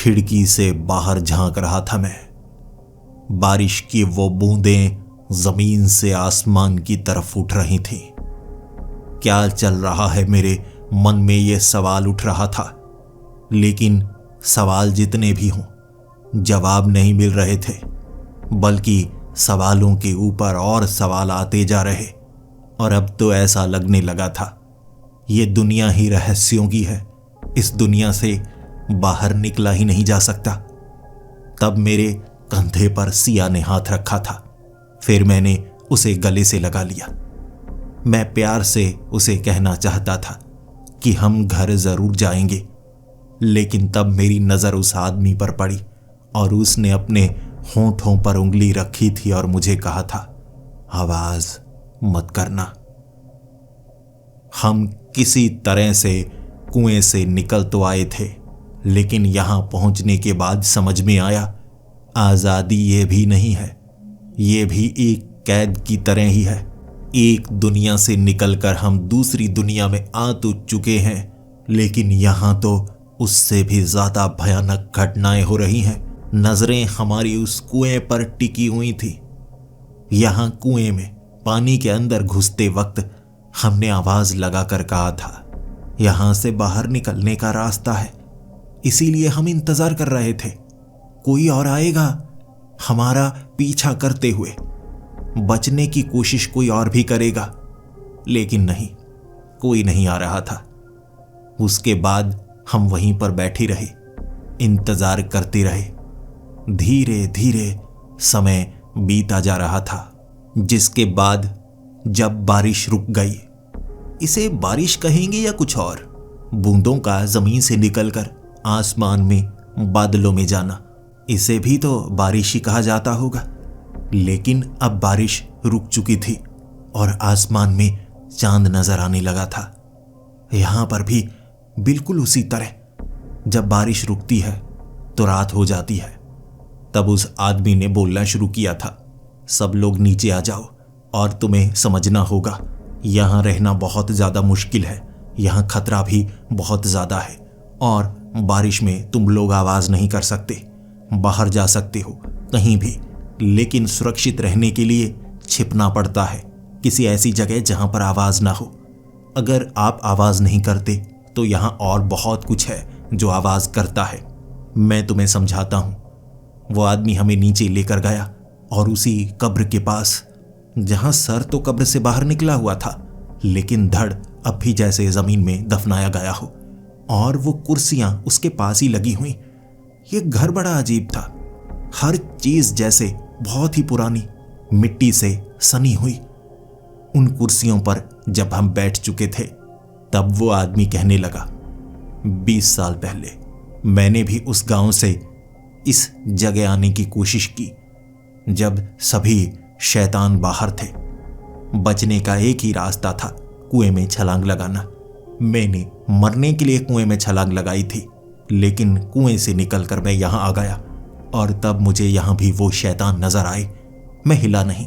खिड़की से बाहर झांक रहा था मैं। बारिश की वो बूंदें जमीन से आसमान की तरफ उठ रही थीं। क्या चल रहा है मेरे मन में ये सवाल उठ रहा था, लेकिन सवाल जितने भी हों जवाब नहीं मिल रहे थे, बल्कि सवालों के ऊपर और सवाल आते जा रहे। और अब तो ऐसा लगने लगा था ये दुनिया ही रहस्यों की है, इस दुनिया से बाहर निकला ही नहीं जा सकता। तब मेरे कंधे पर सिया ने हाथ रखा था। फिर मैंने उसे गले से लगा लिया। मैं प्यार से उसे कहना चाहता था कि हम घर जरूर जाएंगे, लेकिन तब मेरी नजर उस आदमी पर पड़ी और उसने अपने होंठों पर उंगली रखी थी और मुझे कहा था, आवाज मत करना। हम किसी तरह से कुएं से निकल तो आए थे, लेकिन यहां पहुंचने के बाद समझ में आया आजादी ये भी नहीं है, ये भी एक कैद की तरह ही है। एक दुनिया से निकलकर हम दूसरी दुनिया में आ तो चुके हैं, लेकिन यहां तो उससे भी ज्यादा भयानक घटनाएं हो रही हैं। नजरें हमारी उस कुएं पर टिकी हुई थी। यहां कुएं में पानी के अंदर घुसते वक्त हमने आवाज लगाकर कहा था, यहां से बाहर निकलने का रास्ता है। इसीलिए हम इंतजार कर रहे थे, कोई और आएगा हमारा पीछा करते हुए, बचने की कोशिश कोई और भी करेगा। लेकिन नहीं, कोई नहीं आ रहा था। उसके बाद हम वहीं पर बैठे रहे, इंतजार करते रहे। धीरे धीरे समय बीता जा रहा था, जिसके बाद जब बारिश रुक गई, इसे बारिश कहेंगे या कुछ और, बूंदों का जमीन से निकलकर आसमान में बादलों में जाना, इसे भी तो बारिश ही कहा जाता होगा। लेकिन अब बारिश रुक चुकी थी और आसमान में चांद नजर आने लगा था। यहां पर भी बिल्कुल उसी तरह जब बारिश रुकती है तो रात हो जाती है। तब उस आदमी ने बोलना शुरू किया था, सब लोग नीचे आ जाओ और तुम्हें समझना होगा यहां रहना बहुत ज्यादा मुश्किल है, यहां खतरा भी बहुत ज्यादा है और बारिश में तुम लोग आवाज नहीं कर सकते। बाहर जा सकते हो कहीं भी, लेकिन सुरक्षित रहने के लिए छिपना पड़ता है किसी ऐसी जगह जहां पर आवाज ना हो। अगर आप आवाज नहीं करते तो यहां और बहुत कुछ है जो आवाज करता है। मैं तुम्हें समझाता हूं। वो आदमी हमें नीचे लेकर गया और उसी कब्र के पास, जहां सर तो कब्र से बाहर निकला हुआ था, लेकिन धड़ अब भी जैसे जमीन में दफनाया गया हो, और वो कुर्सियां उसके पास ही लगी हुई। ये घर बड़ा अजीब था, हर चीज जैसे बहुत ही पुरानी, मिट्टी से सनी हुई। उन कुर्सियों पर जब हम बैठ चुके थे, तब वो आदमी कहने लगा, 20 साल पहले मैंने भी उस गांव से इस जगह आने की कोशिश की, जब सभी शैतान बाहर थे। बचने का एक ही रास्ता था, कुएं में छलांग लगाना। मैंने मरने के लिए कुएं में छलांग लगाई थी, लेकिन कुएं से निकलकर मैं यहां आ गया और तब मुझे यहां भी वो शैतान नजर आए। मैं हिला नहीं,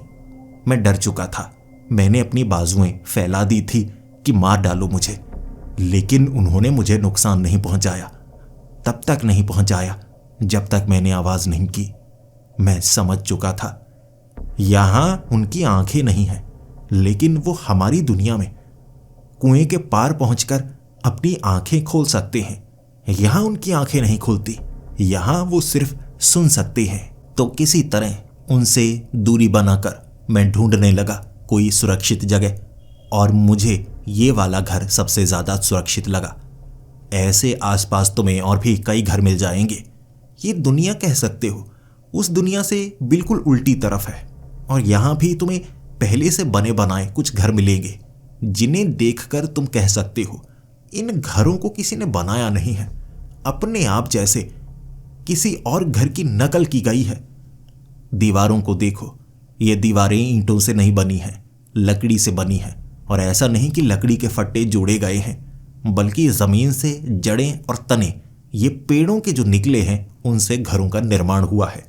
मैं डर चुका था। मैंने अपनी बाजुएं फैला दी थी कि मार डालो मुझे, लेकिन उन्होंने मुझे नुकसान नहीं पहुंचाया। तब तक नहीं पहुंचाया जब तक मैंने आवाज नहीं की। मैं समझ चुका था यहां उनकी आंखें नहीं हैं, लेकिन वो हमारी दुनिया में कुएं के पार पहुंचकर अपनी आंखें खोल सकते हैं। यहां उनकी आंखें नहीं खुलती, यहां वो सिर्फ सुन सकते हैं। तो किसी तरह उनसे दूरी बनाकर मैं ढूंढने लगा कोई सुरक्षित जगह, और मुझे ये वाला घर सबसे ज्यादा सुरक्षित लगा। ऐसे आसपास तुम्हें और भी कई घर मिल जाएंगे। ये दुनिया कह सकते हो उस दुनिया से बिल्कुल उल्टी तरफ है, और यहां भी तुम्हें पहले से बने बनाए कुछ घर मिलेंगे, जिन्हें देखकर तुम कह सकते हो इन घरों को किसी ने बनाया नहीं है, अपने आप जैसे किसी और घर की नकल की गई है। दीवारों को देखो, ये दीवारें ईंटों से नहीं बनी हैं, लकड़ी से बनी हैं, और ऐसा नहीं कि लकड़ी के फट्टे जोड़े गए हैं, बल्कि जमीन से जड़ें और तने, ये पेड़ों के जो निकले हैं, उनसे घरों का निर्माण हुआ है।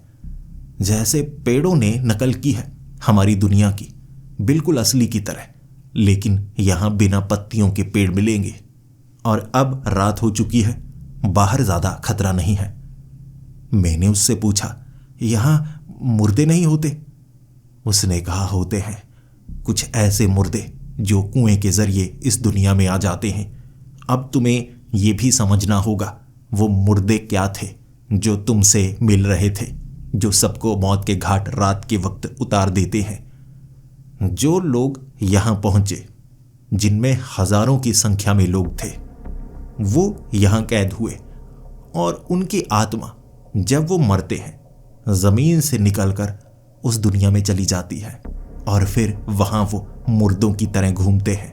जैसे पेड़ों ने नकल की है हमारी दुनिया की, बिल्कुल असली की तरह, लेकिन यहां बिना पत्तियों के पेड़ मिलेंगे। और अब रात हो चुकी है, बाहर ज्यादा खतरा नहीं है। मैंने उससे पूछा, यहां मुर्दे नहीं होते? उसने कहा, होते हैं। कुछ ऐसे मुर्दे जो कुएं के जरिए इस दुनिया में आ जाते हैं। अब तुम्हें यह भी समझना होगा वो मुर्दे क्या थे जो तुमसे मिल रहे थे, जो सबको मौत के घाट रात के वक्त उतार देते हैं। जो लोग यहां पहुंचे, जिनमें हजारों की संख्या में लोग थे, वो यहां कैद हुए और उनकी आत्मा जब वो मरते हैं जमीन से निकलकर उस दुनिया में चली जाती है और फिर वहां वो मुर्दों की तरह घूमते हैं।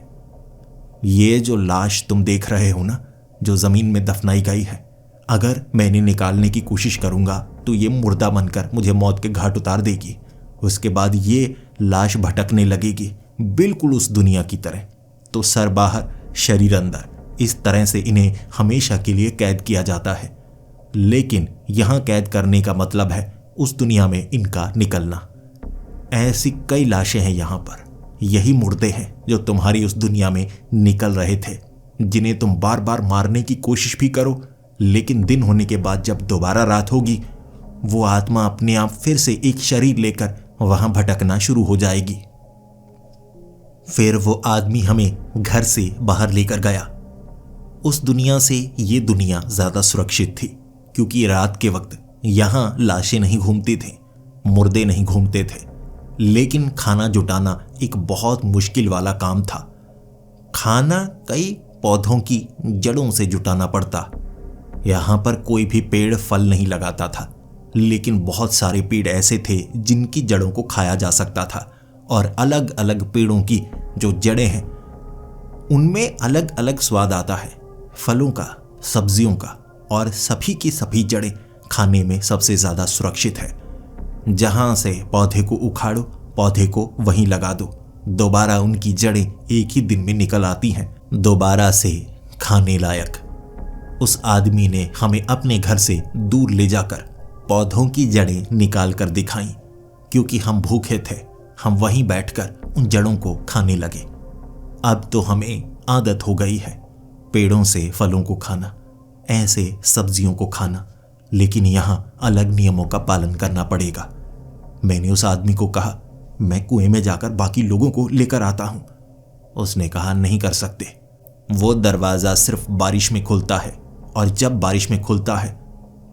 ये जो लाश तुम देख रहे हो ना, जो जमीन में दफनाई गई है, अगर मैंने निकालने की कोशिश करूंगा तो ये मुर्दा बनकर मुझे मौत के घाट उतार देगी। उसके बाद ये लाश भटकने लगेगी बिल्कुल उस दुनिया की तरह। तो सर बाहर शरीर अंदर, इस तरह से इन्हें हमेशा के लिए कैद किया जाता है। लेकिन यहां कैद करने का मतलब है उस दुनिया में इनका निकलना। ऐसी कई लाशें हैं यहां पर। यही मुर्दे हैं जो तुम्हारी उस दुनिया में निकल रहे थे, जिन्हें तुम बार बार मारने की कोशिश भी करो, लेकिन दिन होने के बाद जब दोबारा रात होगी, वो आत्मा अपने आप फिर से एक शरीर लेकर वहां भटकना शुरू हो जाएगी। फिर वो आदमी हमें घर से बाहर लेकर गया। उस दुनिया से ये दुनिया ज्यादा सुरक्षित थी, क्योंकि रात के वक्त यहां लाशें नहीं घूमती थी, मुर्दे नहीं घूमते थे। लेकिन खाना जुटाना एक बहुत मुश्किल वाला काम था। खाना कई पौधों की जड़ों से जुटाना पड़ता। यहां पर कोई भी पेड़ फल नहीं लगाता था, लेकिन बहुत सारे पेड़ ऐसे थे जिनकी जड़ों को खाया जा सकता था। और अलग अलग पेड़ों की जो जड़ें हैं उनमें अलग अलग स्वाद आता है, फलों का, सब्जियों का, और सभी की सभी जड़ें खाने में सबसे ज्यादा सुरक्षित है। जहां से पौधे को उखाड़ो, पौधे को वहीं लगा दो, दोबारा उनकी जड़ें एक ही दिन में निकल आती हैं, दोबारा से खाने लायक। उस आदमी ने हमें अपने घर से दूर ले जाकर पौधों की जड़ें निकाल कर दिखाई, क्योंकि हम भूखे थे। हम वहीं बैठकर उन जड़ों को खाने लगे। अब तो हमें आदत हो गई है पेड़ों से फलों को खाना, ऐसे सब्जियों को खाना, लेकिन यहां अलग नियमों का पालन करना पड़ेगा। मैंने उस आदमी को कहा, मैं कुएं में जाकर बाकी लोगों को लेकर आता हूं। उसने कहा, नहीं कर सकते। वो दरवाजा सिर्फ बारिश में खुलता है, और जब बारिश में खुलता है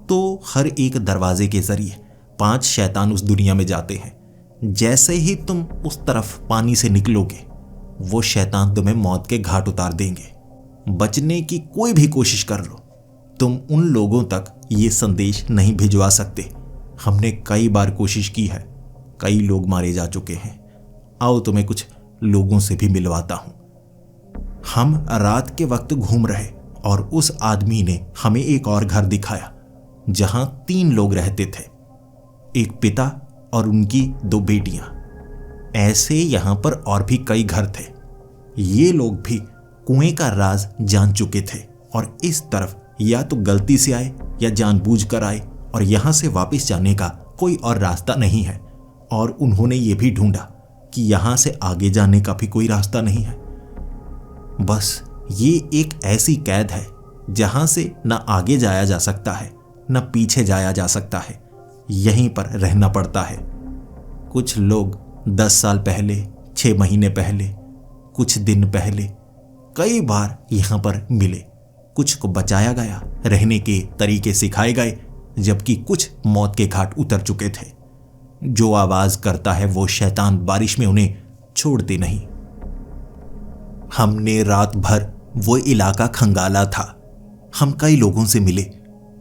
तो हर एक दरवाजे के जरिए 5 शैतान उस दुनिया में जाते हैं। जैसे ही तुम उस तरफ पानी से निकलोगे, वो शैतान तुम्हें मौत के घाट उतार देंगे। बचने की कोई भी कोशिश कर लो, तुम उन लोगों तक ये संदेश नहीं भिजवा सकते। हमने कई बार कोशिश की है, कई लोग मारे जा चुके हैं। आओ तुम्हें कुछ लोगों से भी मिलवाता हूं। हम रात के वक्त घूम रहे और उस आदमी ने हमें एक और घर दिखाया जहां 3 लोग रहते थे, एक पिता और उनकी 2 बेटियां। ऐसे यहां पर और भी कई घर थे। ये लोग भी कुएं का राज जान चुके थे और इस तरफ या तो गलती से आए या जानबूझकर आए, और यहां से वापस जाने का कोई और रास्ता नहीं है। और उन्होंने ये भी ढूंढा कि यहां से आगे जाने का भी कोई रास्ता नहीं है। बस ये एक ऐसी कैद है जहां से न आगे जाया जा सकता है, न पीछे जाया जा सकता है। यहीं पर रहना पड़ता है। कुछ लोग 10 साल पहले, 6 महीने पहले, कुछ दिन पहले कई बार यहां पर मिले। कुछ को बचाया गया, रहने के तरीके सिखाए गए, जबकि कुछ मौत के घाट उतर चुके थे। जो आवाज करता है वो शैतान बारिश में उन्हें छोड़ते नहीं। हमने रात भर वो इलाका खंगाला था। हम कई लोगों से मिले,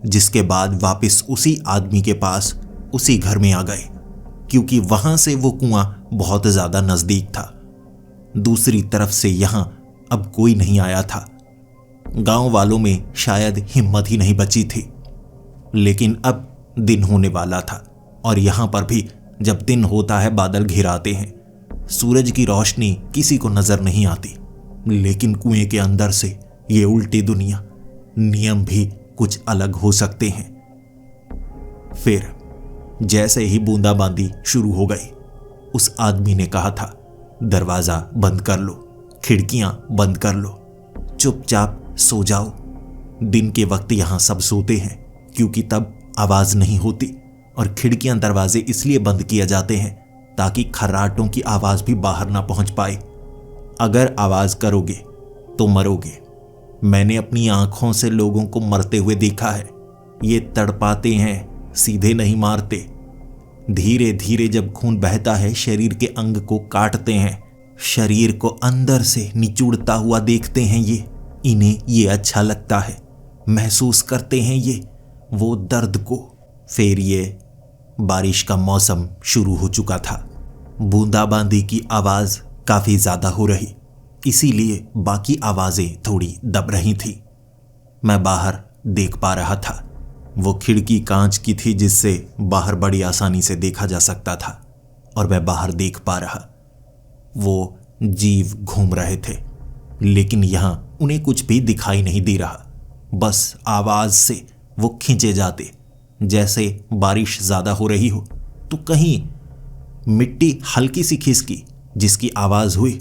जिसके बाद वापस उसी आदमी के पास उसी घर में आ गए, क्योंकि वहां से वो कुआं बहुत ज्यादा नजदीक था। दूसरी तरफ से यहां अब कोई नहीं आया था। गांव वालों में शायद हिम्मत ही नहीं बची थी। लेकिन अब दिन होने वाला था, और यहां पर भी जब दिन होता है बादल घिर आते हैं। सूरज की रोशनी किसी को नजर नहीं आती, लेकिन कुएं के अंदर से ये उल्टी दुनिया, नियम भी कुछ अलग हो सकते हैं। फिर जैसे ही बूंदाबांदी शुरू हो गई, उस आदमी ने कहा था, दरवाजा बंद कर लो, खिड़कियां बंद कर लो, चुपचाप सो जाओ। दिन के वक्त यहां सब सोते हैं, क्योंकि तब आवाज नहीं होती और खिड़कियां दरवाजे इसलिए बंद किए जाते हैं ताकि खर्राटों की आवाज भी बाहर ना पहुंच पाए। अगर आवाज करोगे तो मरोगे। मैंने अपनी आंखों से लोगों को मरते हुए देखा है। ये तड़पाते हैं, सीधे नहीं मारते। धीरे धीरे जब खून बहता है शरीर के अंग को काटते हैं, शरीर को अंदर से निचोड़ता हुआ देखते हैं। इन्हें ये अच्छा लगता है, महसूस करते हैं ये वो दर्द को। फिर ये बारिश का मौसम शुरू हो चुका था। बूंदाबांदी की आवाज काफी ज्यादा हो रही, इसीलिए बाकी आवाजें थोड़ी दब रही थी। मैं बाहर देख पा रहा था। वो खिड़की कांच की थी जिससे बाहर बड़ी आसानी से देखा जा सकता था और मैं बाहर देख पा रहा। वो जीव घूम रहे थे, लेकिन यहां उन्हें कुछ भी दिखाई नहीं दे रहा। बस आवाज से वो खींचे जाते। जैसे बारिश ज्यादा हो रही हो तो कहीं मिट्टी हल्की सी खिसकी, जिसकी आवाज हुई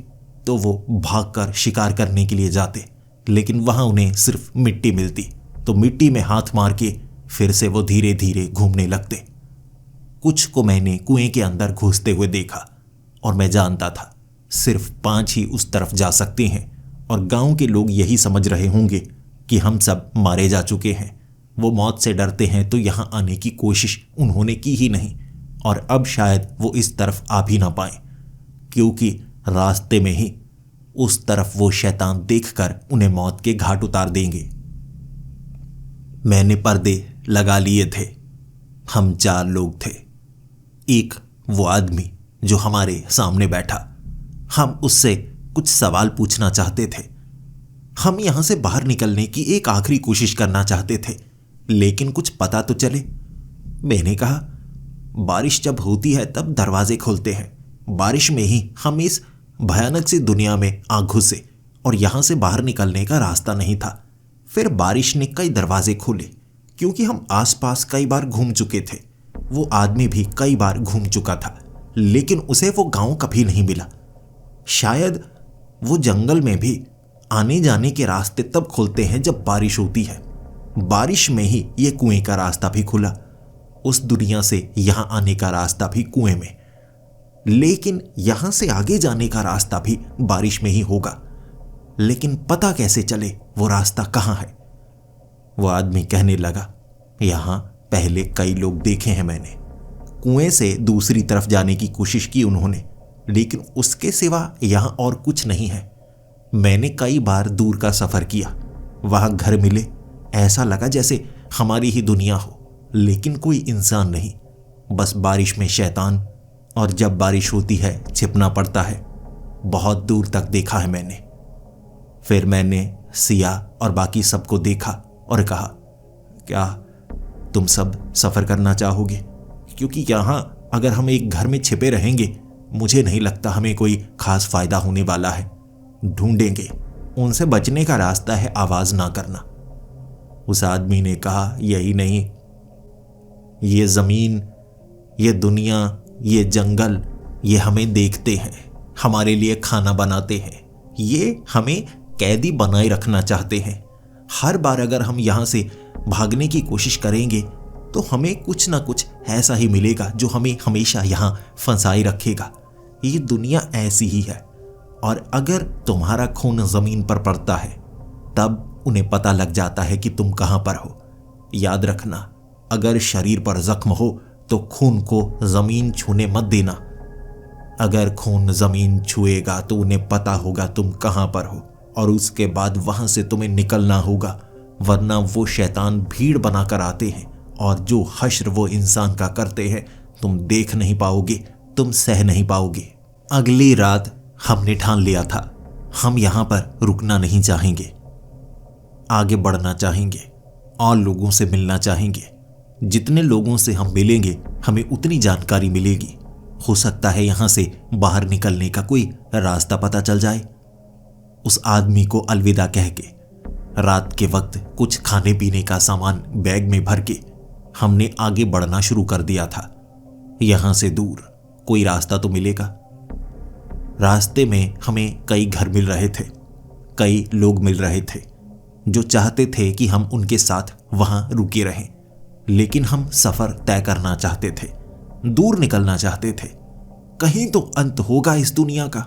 तो वो भागकर शिकार करने के लिए जाते, लेकिन वहां उन्हें सिर्फ मिट्टी मिलती तो मिट्टी में हाथ मार के फिर से वो धीरे धीरे घूमने लगते। कुछ को मैंने कुएं के अंदर घुसते हुए देखा और मैं जानता था सिर्फ 5 ही उस तरफ जा सकते हैं और गांव के लोग यही समझ रहे होंगे कि हम सब मारे जा चुके हैं। वो मौत से डरते हैं तो यहां आने की कोशिश उन्होंने की ही नहीं और अब शायद वो इस तरफ आ भी ना पाए, क्योंकि रास्ते में ही उस तरफ वो शैतान देखकर उन्हें मौत के घाट उतार देंगे। मैंने पर्दे लगा लिए थे। हम 4 लोग थे। एक वो आदमी जो हमारे सामने बैठा। हम उससे कुछ सवाल पूछना चाहते थे। हम यहां से बाहर निकलने की एक आखिरी कोशिश करना चाहते थे, लेकिन कुछ पता तो चले। मैंने कहा, बारिश जब होती है तब दरवाजे खुलते हैं। बारिश में ही हम इस भयानक सी दुनिया में आ घुसे और यहां से बाहर निकलने का रास्ता नहीं था। फिर बारिश ने कई दरवाजे खोले, क्योंकि हम आसपास कई बार घूम चुके थे। वो आदमी भी कई बार घूम चुका था, लेकिन उसे वो गांव कभी नहीं मिला। शायद वो जंगल में भी आने जाने के रास्ते तब खुलते हैं जब बारिश होती है। बारिश में ही ये कुएं का रास्ता भी खुला। उस दुनिया से यहां आने का रास्ता भी कुएं में, लेकिन यहां से आगे जाने का रास्ता भी बारिश में ही होगा। लेकिन पता कैसे चले वो रास्ता कहां है? वो आदमी कहने लगा, यहां पहले कई लोग देखे हैं मैंने। कुएं से दूसरी तरफ जाने की कोशिश की उन्होंने, लेकिन उसके सिवा यहां और कुछ नहीं है। मैंने कई बार दूर का सफर किया, वहां घर मिले, ऐसा लगा जैसे हमारी ही दुनिया हो, लेकिन कोई इंसान नहीं, बस बारिश में शैतान। और जब बारिश होती है छिपना पड़ता है। बहुत दूर तक देखा है मैंने। फिर मैंने सिया और बाकी सबको देखा और कहा, क्या तुम सब सफर करना चाहोगे? क्योंकि यहां अगर हम एक घर में छिपे रहेंगे, मुझे नहीं लगता हमें कोई खास फायदा होने वाला है। ढूंढेंगे, उनसे बचने का रास्ता है आवाज ना करना। उस आदमी ने कहा, यही नहीं, ये जमीन, ये दुनिया, ये जंगल, ये हमें देखते हैं, हमारे लिए खाना बनाते हैं, ये हमें कैदी बनाए रखना चाहते हैं। हर बार अगर हम यहां से भागने की कोशिश करेंगे तो हमें कुछ ना कुछ ऐसा ही मिलेगा जो हमें हमेशा यहां फंसाए रखेगा। ये दुनिया ऐसी ही है, और अगर तुम्हारा खून जमीन पर पड़ता है तब उन्हें पता लग जाता है कि तुम कहां पर हो। याद रखना, अगर शरीर पर जख्म हो तो खून को जमीन छूने मत देना। अगर खून जमीन छुएगा तो उन्हें पता होगा तुम कहां पर हो, और उसके बाद वहां से तुम्हें निकलना होगा, वरना वो शैतान भीड़ बनाकर आते हैं और जो हश्र वो इंसान का करते हैं तुम देख नहीं पाओगे, तुम सह नहीं पाओगे। अगली रात हमने ठान लिया था, हम यहां पर रुकना नहीं चाहेंगे, आगे बढ़ना चाहेंगे और लोगों से मिलना चाहेंगे। जितने लोगों से हम मिलेंगे हमें उतनी जानकारी मिलेगी। हो सकता है यहां से बाहर निकलने का कोई रास्ता पता चल जाए। उस आदमी को अलविदा कह के रात के वक्त कुछ खाने पीने का सामान बैग में भर के हमने आगे बढ़ना शुरू कर दिया था। यहां से दूर कोई रास्ता तो मिलेगा। रास्ते में हमें कई घर मिल रहे थे, कई लोग मिल रहे थे जो चाहते थे कि हम उनके साथ वहां रुके रहें, लेकिन हम सफर तय करना चाहते थे, दूर निकलना चाहते थे। कहीं तो अंत होगा इस दुनिया का।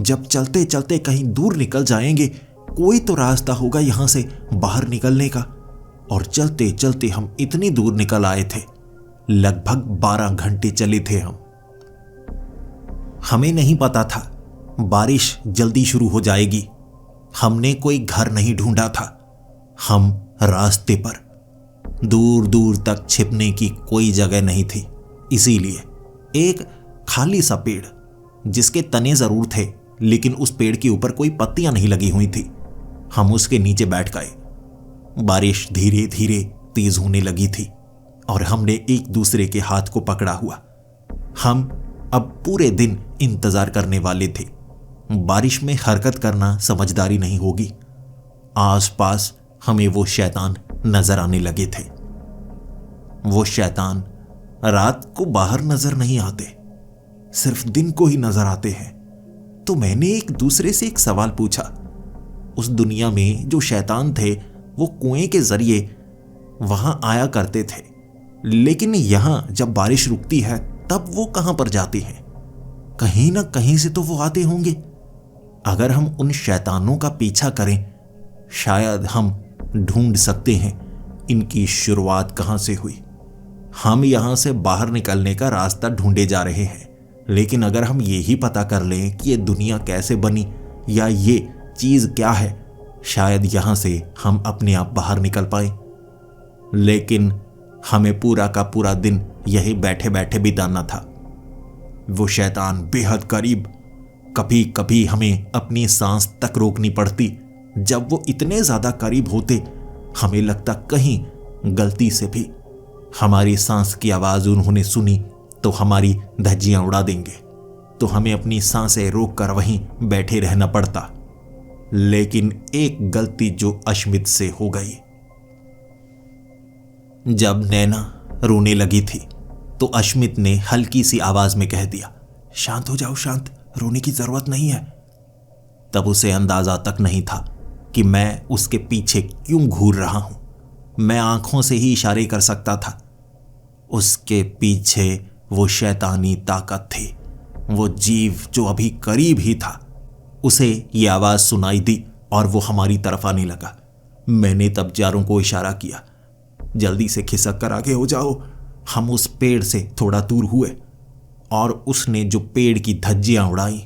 जब चलते चलते कहीं दूर निकल जाएंगे, कोई तो रास्ता होगा यहां से बाहर निकलने का। और चलते चलते हम इतनी दूर निकल आए थे, लगभग 12 घंटे चले थे हम। हमें नहीं पता था बारिश जल्दी शुरू हो जाएगी। हमने कोई घर नहीं ढूंढा था। हम रास्ते पर, दूर दूर तक छिपने की कोई जगह नहीं थी। इसीलिए एक खाली सा पेड़, जिसके तने जरूर थे लेकिन उस पेड़ के ऊपर कोई पत्तियां नहीं लगी हुई थी, हम उसके नीचे बैठ गए। बारिश धीरे धीरे तेज होने लगी थी और हमने एक दूसरे के हाथ को पकड़ा हुआ। हम अब पूरे दिन इंतजार करने वाले थे। बारिश में हरकत करना समझदारी नहीं होगी। आसपास हमें वो शैतान नजर आने लगे थे। वो शैतान रात को बाहर नजर नहीं आते, सिर्फ दिन को ही नजर आते हैं। तो मैंने एक दूसरे से एक सवाल पूछा। उस दुनिया में जो शैतान थे वो कुएं के जरिए वहां आया करते थे, लेकिन यहां जब बारिश रुकती है तब वो कहां पर जाते हैं? कहीं ना कहीं से तो वो आते होंगे। अगर हम उन शैतानों का पीछा करें, शायद हम ढूंढ सकते हैं इनकी शुरुआत कहां से हुई। हम यहां से बाहर निकलने का रास्ता ढूंढे जा रहे हैं, लेकिन अगर हम ये ही पता कर लें कि ये दुनिया कैसे बनी या ये चीज क्या है, शायद यहां से हम अपने आप बाहर निकल पाए। लेकिन हमें पूरा का पूरा दिन यही बैठे बैठे बिताना था। वो शैतान बेहद करीब। कभी कभी हमें अपनी सांस तक रोकनी पड़ती। जब वो इतने ज्यादा करीब होते, हमें लगता कहीं गलती से भी हमारी सांस की आवाज उन्होंने सुनी तो हमारी धज्जियां उड़ा देंगे, तो हमें अपनी सांसें रोककर वहीं बैठे रहना पड़ता। लेकिन एक गलती जो अश्मित से हो गई। जब नैना रोने लगी थी तो अश्मित ने हल्की सी आवाज में कह दिया, शांत हो जाओ, शांत, रोने की जरूरत नहीं है। तब उसे अंदाजा तक नहीं था कि मैं उसके पीछे क्यों घूर रहा हूं। मैं आंखों से ही इशारे कर सकता था। उसके पीछे वो शैतानी ताकत थी, वो जीव जो अभी करीब ही था। उसे ये आवाज सुनाई दी और वो हमारी तरफ आने लगा। मैंने तब चारों को इशारा किया, जल्दी से खिसक कर आगे हो जाओ। हम उस पेड़ से थोड़ा दूर हुए और उसने जो पेड़ की धज्जियां उड़ाई,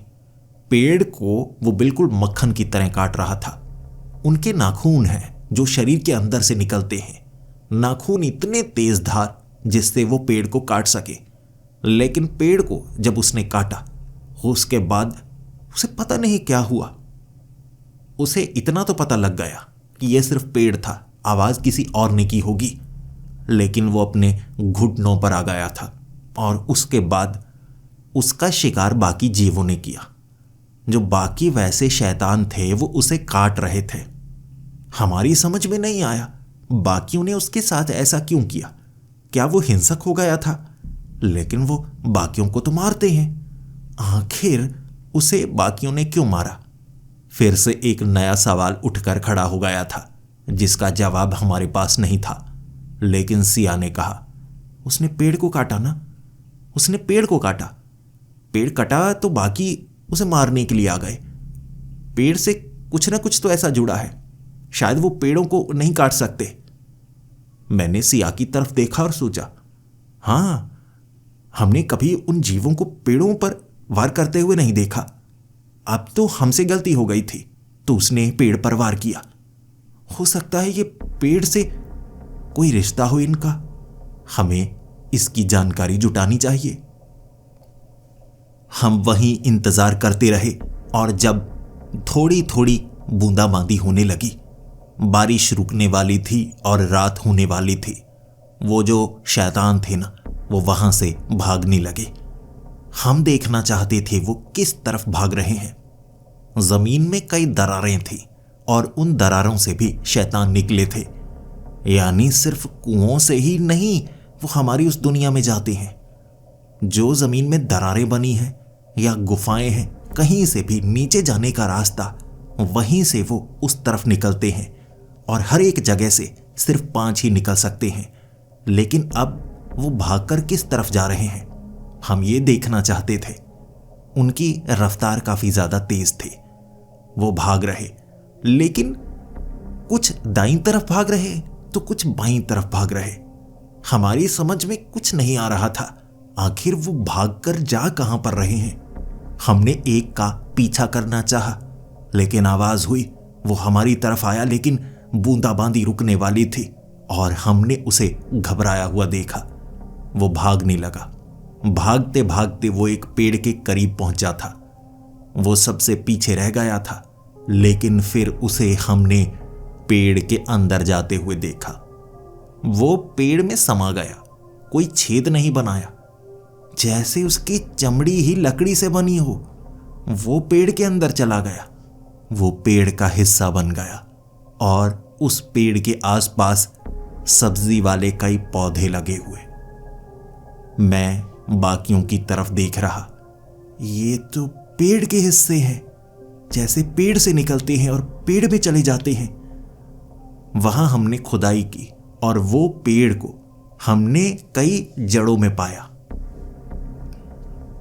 पेड़ को वो बिल्कुल मक्खन की तरह काट रहा था। उनके नाखून हैं जो शरीर के अंदर से निकलते हैं, नाखून इतने तेज धार जिससे वो पेड़ को काट सके। लेकिन पेड़ को जब उसने काटा, उसके बाद उसे पता नहीं क्या हुआ। उसे इतना तो पता लग गया कि यह सिर्फ पेड़ था, आवाज किसी और ने की होगी। लेकिन वो अपने घुटनों पर आ गया था और उसके बाद उसका शिकार बाकी जीवों ने किया। जो बाकी वैसे शैतान थे वो उसे काट रहे थे। हमारी समझ में नहीं आया बाकियों ने उसके साथ ऐसा क्यों किया। क्या वो हिंसक हो गया था? लेकिन वो बाकियों को तो मारते हैं, आखिर उसे बाकियों ने क्यों मारा? फिर से एक नया सवाल उठकर खड़ा हो गया था जिसका जवाब हमारे पास नहीं था। लेकिन सिया ने कहा, उसने पेड़ को काटा ना, उसने पेड़ को काटा। पेड़ कटा तो बाकी उसे मारने के लिए आ गए। पेड़ से कुछ ना कुछ तो ऐसा जुड़ा है, शायद वो पेड़ों को नहीं काट सकते। मैंने सिया की तरफ देखा और सोचा, हां, हमने कभी उन जीवों को पेड़ों पर वार करते हुए नहीं देखा। अब तो हमसे गलती हो गई थी तो उसने पेड़ पर वार किया। हो सकता है ये पेड़ से कोई रिश्ता हो इनका। हमें इसकी जानकारी जुटानी चाहिए। हम वहीं इंतजार करते रहे और जब थोड़ी थोड़ी बूंदाबांदी होने लगी, बारिश रुकने वाली थी और रात होने वाली थी, वो जो शैतान थे ना, वो वहां से भागने लगे। हम देखना चाहते थे वो किस तरफ भाग रहे हैं। जमीन में कई दरारें थी और उन दरारों से भी शैतान निकले थे। यानी सिर्फ कुओं से ही नहीं, वो हमारी उस दुनिया में जाते हैं। जो जमीन में दरारें बनी हैं या गुफाएं हैं, कहीं से भी नीचे जाने का रास्ता, वहीं से वो उस तरफ निकलते हैं। और हर एक जगह से सिर्फ 5 ही निकल सकते हैं। लेकिन अब वो भागकर किस तरफ जा रहे हैं, हम ये देखना चाहते थे। उनकी रफ्तार काफी ज्यादा तेज थी। वो भाग रहे, लेकिन कुछ दाईं तरफ भाग रहे तो कुछ बाईं तरफ भाग रहे। हमारी समझ में कुछ नहीं आ रहा था, आखिर वो भागकर जा कहां पर रहे हैं। हमने एक का पीछा करना चाहा, लेकिन आवाज हुई, वो हमारी तरफ आया, लेकिन बूंदाबांदी रुकने वाली थी और हमने उसे घबराया हुआ देखा। वो भागने लगा। भागते भागते वो एक पेड़ के करीब पहुंचा था। वो सबसे पीछे रह गया था, लेकिन फिर उसे हमने पेड़ के अंदर जाते हुए देखा। वो पेड़ में समा गया, कोई छेद नहीं बनाया, जैसे उसकी चमड़ी ही लकड़ी से बनी हो। वो पेड़ के अंदर चला गया, वो पेड़ का हिस्सा बन गया और उस पेड़ के आसपास सब्जी वाले कई पौधे लगे हुए। मैं बाकियों की तरफ देख रहा। ये तो पेड़ के हिस्से हैं, जैसे पेड़ से निकलते हैं और पेड़ में चले जाते हैं। वहां हमने खुदाई की और वो पेड़ को हमने कई जड़ों में पाया।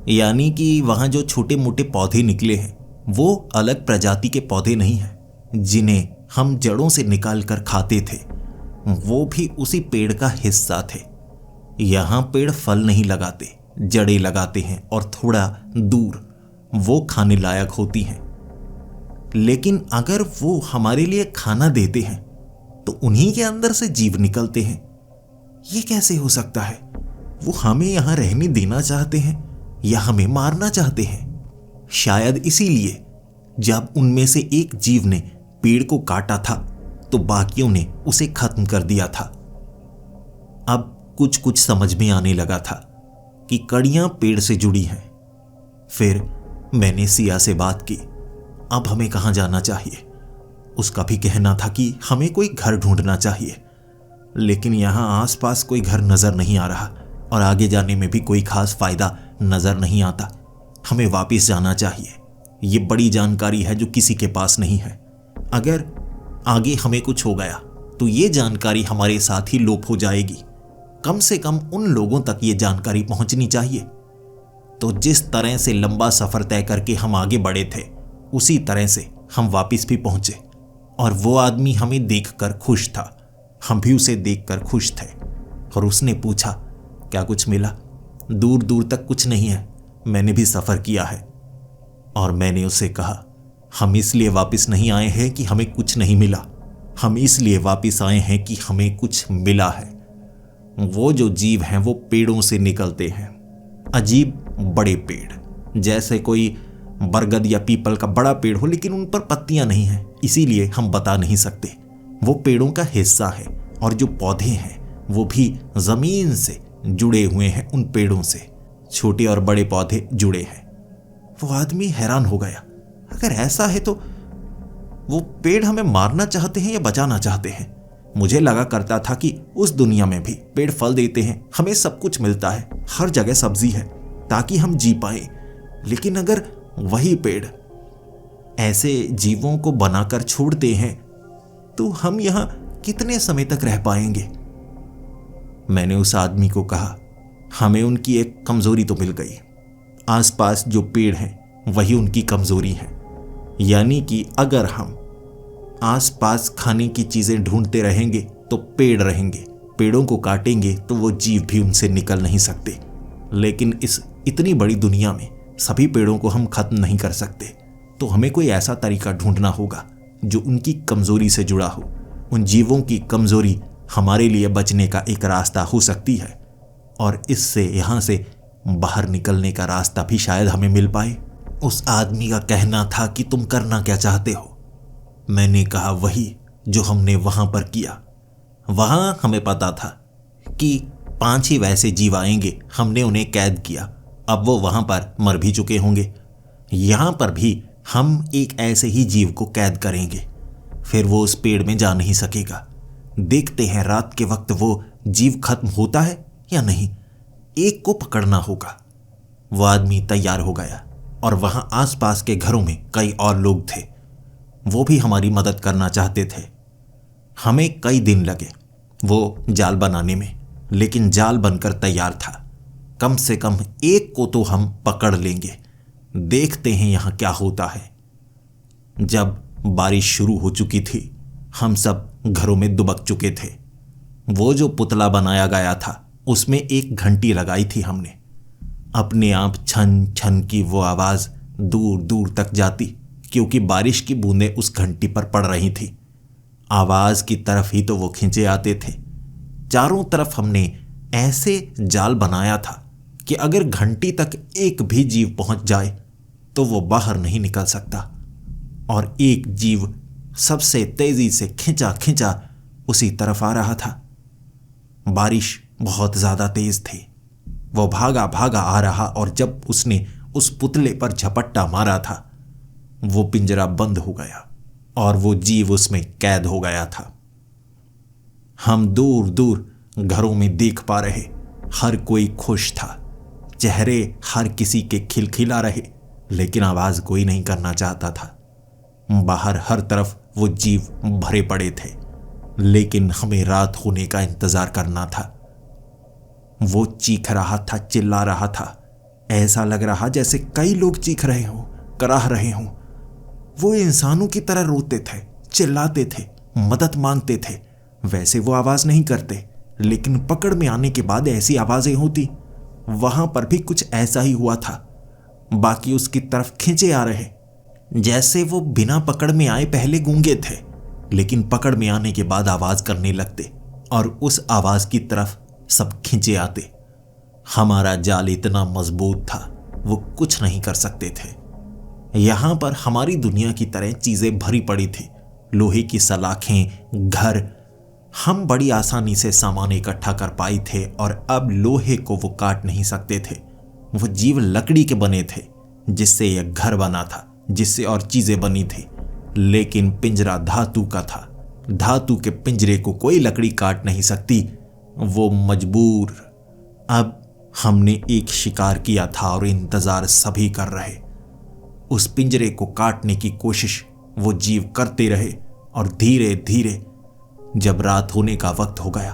यानी कि वहां जो छोटे मोटे पौधे निकले हैं वो अलग प्रजाति के पौधे नहीं हैं जिन्हें हम जड़ों से निकालकर खाते थे। वो भी उसी पेड़ का हिस्सा थे। यहां पेड़ फल नहीं लगाते, जड़ें लगाते हैं और थोड़ा दूर वो खाने लायक होती हैं। लेकिन अगर वो हमारे लिए खाना देते हैं तो उन्हीं के अंदर से जीव निकलते हैं। ये कैसे हो सकता है? वो हमें यहां रहने देना चाहते हैं या हमें मारना चाहते हैं? शायद इसीलिए जब उनमें से एक जीव ने पेड़ को काटा था तो बाकियों ने उसे खत्म कर दिया था। अब कुछ कुछ समझ में आने लगा था कि कड़ियां पेड़ से जुड़ी हैं। फिर मैंने सिया से बात की, अब हमें कहां जाना चाहिए। उसका भी कहना था कि हमें कोई घर ढूंढना चाहिए, लेकिन यहां आसपास कोई घर नजर नहीं आ रहा और आगे जाने में भी कोई खास फायदा नजर नहीं आता। हमें वापस जाना चाहिए। ये बड़ी जानकारी है जो किसी के पास नहीं है। अगर आगे हमें कुछ हो गया तो ये जानकारी हमारे साथ ही लोप हो जाएगी। कम से कम उन लोगों तक ये जानकारी पहुंचनी चाहिए। तो जिस तरह से लंबा सफर तय करके हम आगे बढ़े थे उसी तरह से हम वापस भी पहुंचे और वो आदमी हमें देखकर खुश था। हम भी उसे देखकर खुश थे और उसने पूछा, क्या कुछ मिला? दूर दूर तक कुछ नहीं है, मैंने भी सफर किया है। और मैंने उसे कहा, हम इसलिए वापस नहीं आए हैं कि हमें कुछ नहीं मिला, हम इसलिए वापस आए हैं कि हमें कुछ मिला है। वो जो जीव हैं वो पेड़ों से निकलते हैं, अजीब बड़े पेड़, जैसे कोई बरगद या पीपल का बड़ा पेड़ हो लेकिन उन पर पत्तियां नहीं हैं, इसीलिए हम बता नहीं सकते। वो पेड़ों का हिस्सा है और जो पौधे हैं वो भी जमीन से जुड़े हुए हैं, उन पेड़ों से छोटे और बड़े पौधे जुड़े हैं। वो आदमी हैरान हो गया, अगर ऐसा है तो वो पेड़ हमें मारना चाहते हैं या बचाना चाहते हैं? मुझे लगा करता था कि उस दुनिया में भी पेड़ फल देते हैं, हमें सब कुछ मिलता है, हर जगह सब्जी है ताकि हम जी पाए। लेकिन अगर वही पेड़ ऐसे जीवों को बनाकर छोड़ते हैं तो हम यहां कितने समय तक रह पाएंगे? मैंने उस आदमी को कहा, हमें उनकी एक कमजोरी तो मिल गई। आसपास जो पेड़ हैं वही उनकी कमजोरी है। यानी कि अगर हम आसपास खाने की चीजें ढूंढते रहेंगे तो पेड़ रहेंगे, पेड़ों को काटेंगे तो वो जीव भी उनसे निकल नहीं सकते। लेकिन इस इतनी बड़ी दुनिया में सभी पेड़ों को हम खत्म नहीं कर सकते, तो हमें कोई ऐसा तरीका ढूंढना होगा जो उनकी कमजोरी से जुड़ा हो। उन जीवों की कमजोरी हमारे लिए बचने का एक रास्ता हो सकती है और इससे यहां से बाहर निकलने का रास्ता भी शायद हमें मिल पाए। उस आदमी का कहना था कि तुम करना क्या चाहते हो? मैंने कहा, वही जो हमने वहां पर किया। वहां हमें पता था कि 5 ही वैसे जीव आएंगे, हमने उन्हें कैद किया, अब वो वहां पर मर भी चुके होंगे। यहां पर भी हम एक ऐसे ही जीव को कैद करेंगे, फिर वो उस पेड़ में जा नहीं सकेगा। देखते हैं रात के वक्त वो जीव खत्म होता है या नहीं, एक को पकड़ना होगा। वो आदमी तैयार हो गया और वहां आसपास के घरों में कई और लोग थे, वो भी हमारी मदद करना चाहते थे। हमें कई दिन लगे वो जाल बनाने में, लेकिन जाल बनकर तैयार था। कम से कम एक को तो हम पकड़ लेंगे, देखते हैं यहां क्या होता है। जब बारिश शुरू हो चुकी थी, हम सब घरों में दुबक चुके थे। वो जो पुतला बनाया गया था उसमें एक घंटी लगाई थी हमने। अपने आप छन छन की वो आवाज दूर दूर तक जाती, क्योंकि बारिश की बूंदें उस घंटी पर पड़ रही थी। आवाज की तरफ ही तो वो खींचे आते थे। चारों तरफ हमने ऐसे जाल बनाया था कि अगर घंटी तक एक भी जीव पहुंच जाए तो वो बाहर नहीं निकल सकता, और एक जीव सबसे तेजी से खिंचा खिंचा उसी तरफ आ रहा था। बारिश बहुत ज्यादा तेज थी। वो भागा भागा आ रहा, और जब उसने उस पुतले पर झपट्टा मारा था, वो पिंजरा बंद हो गया और वो जीव उसमें कैद हो गया था। हम दूर दूर घरों में देख पा रहे, हर कोई खुश था, चेहरे हर किसी के खिलखिला रहे, लेकिन आवाज कोई नहीं करना चाहता था। बाहर हर तरफ वो जीव भरे पड़े थे, लेकिन हमें रात होने का इंतजार करना था। वो चीख रहा था, चिल्ला रहा था। ऐसा लग रहा जैसे कई लोग चीख रहे हों, कराह रहे हों। वो इंसानों की तरह रोते थे, चिल्लाते थे, मदद मांगते थे। वैसे वो आवाज नहीं करते, लेकिन पकड़ में आने के बाद ऐसी आवाजें होती। वहां पर भी कुछ ऐसा ही हुआ था। बाकी उसकी तरफ खींचे आ रहे, जैसे वो बिना पकड़ में आए पहले गूंगे थे, लेकिन पकड़ में आने के बाद आवाज करने लगते, और उस आवाज की तरफ सब खींचे आते। हमारा जाल इतना मजबूत था, वो कुछ नहीं कर सकते थे। यहां पर हमारी दुनिया की तरह चीजें भरी पड़ी थी, लोहे की सलाखें, घर। हम बड़ी आसानी से सामान इकट्ठा कर पाए थे, और अब लोहे को वो काट नहीं सकते थे। वो जीव लकड़ी के बने थे, जिससे यह घर बना था, जिससे और चीजें बनी थी, लेकिन पिंजरा धातु का था। धातु के पिंजरे को कोई लकड़ी काट नहीं सकती। वो मजबूर। अब हमने एक शिकार किया था और इंतजार सभी कर रहे। उस पिंजरे को काटने की कोशिश वो जीव करते रहे, और धीरे धीरे जब रात होने का वक्त हो गया,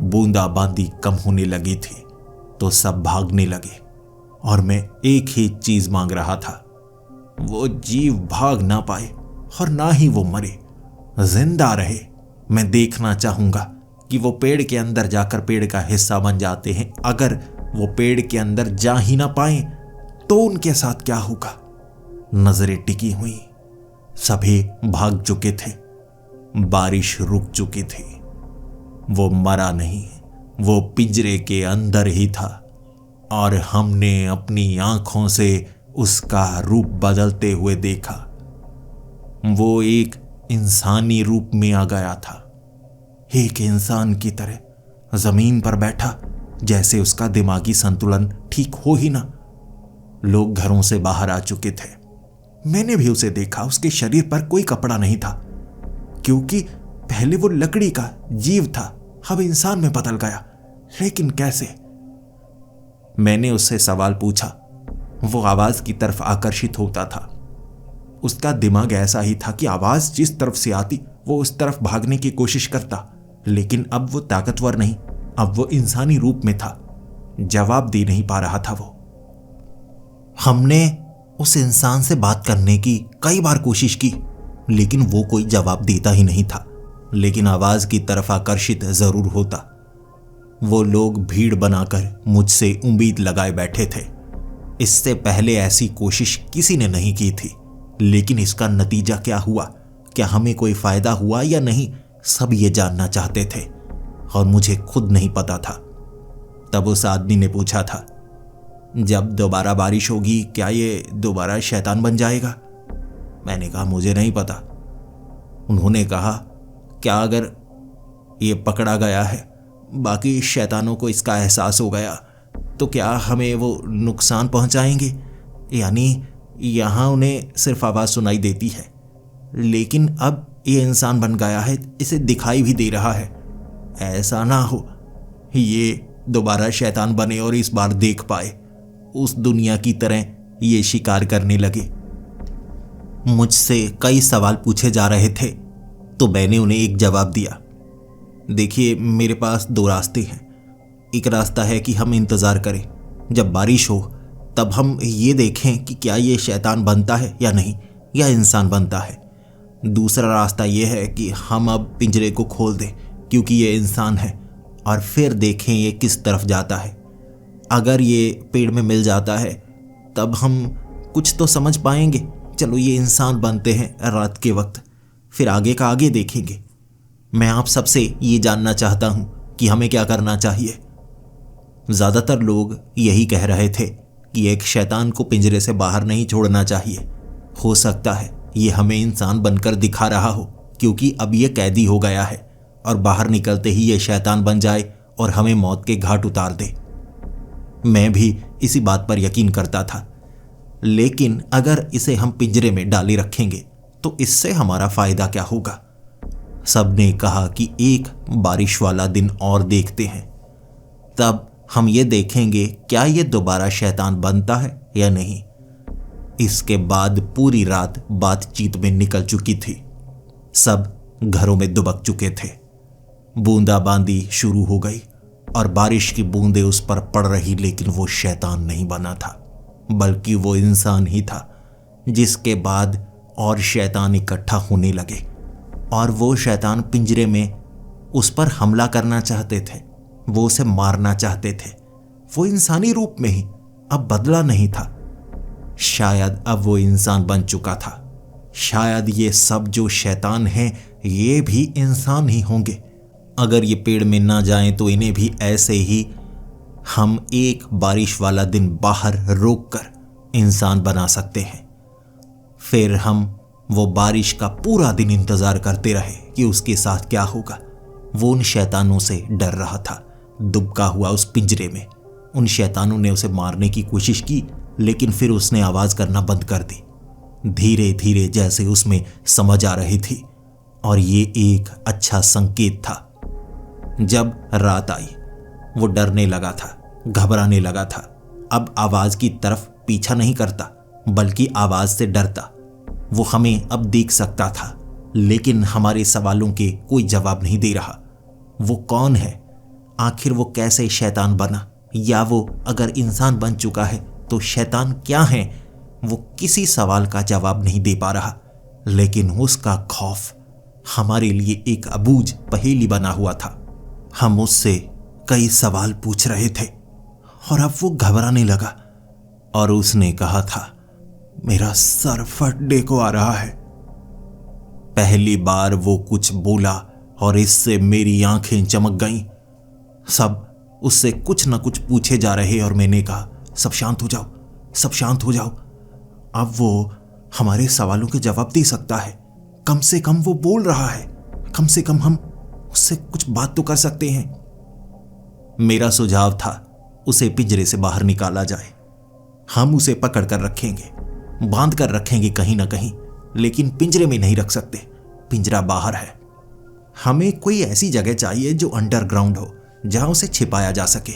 बूंदाबांदी कम होने लगी थी, तो सब भागने लगे, और मैं एक ही चीज मांग रहा था, वो जीव भाग ना पाए और ना ही वो मरे, जिंदा रहे। मैं देखना चाहूंगा कि वो पेड़ के अंदर जाकर पेड़ का हिस्सा बन जाते हैं। अगर वो पेड़ के अंदर जा ही ना पाए तो उनके साथ क्या होगा। नजरें टिकी हुई, सभी भाग चुके थे। बारिश रुक चुकी थी। वो मरा नहीं, वो पिंजरे के अंदर ही था, और हमने अपनी आंखों से उसका रूप बदलते हुए देखा। वो एक इंसानी रूप में आ गया था, एक इंसान की तरह जमीन पर बैठा, जैसे उसका दिमागी संतुलन ठीक हो ही ना। लोग घरों से बाहर आ चुके थे। मैंने भी उसे देखा। उसके शरीर पर कोई कपड़ा नहीं था, क्योंकि पहले वो लकड़ी का जीव था, अब इंसान में बदल गया। लेकिन कैसे? मैंने उससे सवाल पूछा। वो आवाज की तरफ आकर्षित होता था। उसका दिमाग ऐसा ही था कि आवाज जिस तरफ से आती वो उस तरफ भागने की कोशिश करता, लेकिन अब वो ताकतवर नहीं, अब वो इंसानी रूप में था। जवाब दे नहीं पा रहा था वो। हमने उस इंसान से बात करने की कई बार कोशिश की, लेकिन वो कोई जवाब देता ही नहीं था, लेकिन आवाज की तरफ आकर्षित जरूर होता। वो लोग भीड़ बनाकर मुझसे उम्मीद लगाए बैठे थे। इससे पहले ऐसी कोशिश किसी ने नहीं की थी, लेकिन इसका नतीजा क्या हुआ, क्या हमें कोई फायदा हुआ या नहीं, सब ये जानना चाहते थे, और मुझे खुद नहीं पता था। तब उस आदमी ने पूछा था, जब दोबारा बारिश होगी क्या ये दोबारा शैतान बन जाएगा? मैंने कहा मुझे नहीं पता। उन्होंने कहा, क्या अगर ये पकड़ा गया है, बाकी शैतानों को इसका एहसास हो गया, तो क्या हमें वो नुकसान पहुंचाएंगे? यानी यहां उन्हें सिर्फ आवाज सुनाई देती है, लेकिन अब ये इंसान बन गया है, इसे दिखाई भी दे रहा है। ऐसा ना हो ये दोबारा शैतान बने और इस बार देख पाए, उस दुनिया की तरह ये शिकार करने लगे। मुझसे कई सवाल पूछे जा रहे थे, तो मैंने उन्हें एक जवाब दिया। देखिए, मेरे पास दो रास्ते हैं। एक रास्ता है कि हम इंतज़ार करें, जब बारिश हो तब हम ये देखें कि क्या ये शैतान बनता है या नहीं, या इंसान बनता है। दूसरा रास्ता ये है कि हम अब पिंजरे को खोल दें क्योंकि ये इंसान है, और फिर देखें ये किस तरफ जाता है। अगर ये पेड़ में मिल जाता है तब हम कुछ तो समझ पाएंगे। चलो ये इंसान बनते हैं रात के वक्त, फिर आगे का आगे देखेंगे। मैं आप सबसे ये जानना चाहता हूँ कि हमें क्या करना चाहिए। ज़्यादातर लोग यही कह रहे थे कि एक शैतान को पिंजरे से बाहर नहीं छोड़ना चाहिए। हो सकता है ये हमें इंसान बनकर दिखा रहा हो क्योंकि अब ये कैदी हो गया है, और बाहर निकलते ही ये शैतान बन जाए और हमें मौत के घाट उतार दे। मैं भी इसी बात पर यकीन करता था, लेकिन अगर इसे हम पिंजरे में डाले रखेंगे तो इससे हमारा फायदा क्या होगा। सबने कहा कि एक बारिश वाला दिन और देखते हैं, तब हम ये देखेंगे क्या ये दोबारा शैतान बनता है या नहीं। इसके बाद पूरी रात बातचीत में निकल चुकी थी। सब घरों में दुबक चुके थे। बूंदाबांदी शुरू हो गई और बारिश की बूंदें उस पर पड़ रही, लेकिन वो शैतान नहीं बना था, बल्कि वो इंसान ही था। जिसके बाद और शैतान इकट्ठा होने लगे और वो शैतान पिंजरे में उस पर हमला करना चाहते थे, वो उसे मारना चाहते थे। वो इंसानी रूप में ही, अब बदला नहीं था। शायद अब वो इंसान बन चुका था। शायद ये सब जो शैतान हैं ये भी इंसान ही होंगे। अगर ये पेड़ में ना जाएं तो इन्हें भी ऐसे ही हम एक बारिश वाला दिन बाहर रोककर इंसान बना सकते हैं। फिर हम वो बारिश का पूरा दिन इंतजार करते रहे कि उसके साथ क्या होगा। वो उन शैतानों से डर रहा था, दुबका हुआ उस पिंजरे में। उन शैतानों ने उसे मारने की कोशिश की, लेकिन फिर उसने आवाज करना बंद कर दी। धीरे धीरे जैसे उसमें समझ आ रही थी, और ये एक अच्छा संकेत था। जब रात आई वो डरने लगा था, घबराने लगा था। अब आवाज की तरफ पीछा नहीं करता, बल्कि आवाज से डरता। वो हमें अब देख सकता था, लेकिन हमारे सवालों के कोई जवाब नहीं दे रहा। वो कौन है? आखिर वो कैसे शैतान बना? या वो अगर इंसान बन चुका है तो शैतान क्या है? वो किसी सवाल का जवाब नहीं दे पा रहा, लेकिन उसका खौफ हमारे लिए एक अबूझ पहेली बना हुआ था। हम उससे कई सवाल पूछ रहे थे और अब वो घबराने लगा, और उसने कहा था, मेरा सर फटने को आ रहा है। पहली बार वो कुछ बोला और इससे मेरी आंखें चमक गईं। सब उससे कुछ न कुछ पूछे जा रहे, और मैंने कहा, सब शांत हो जाओ, सब शांत हो जाओ। अब वो हमारे सवालों के जवाब दे सकता है। कम से कम वो बोल रहा है, कम से कम हम उससे कुछ बात तो कर सकते हैं। मेरा सुझाव था उसे पिंजरे से बाहर निकाला जाए। हम उसे पकड़ कर रखेंगे, बांध कर रखेंगे कहीं ना कहीं, लेकिन पिंजरे में नहीं रख सकते। पिंजरा बाहर है। हमें कोई ऐसी जगह चाहिए जो अंडरग्राउंड हो, जहां उसे छिपाया जा सके।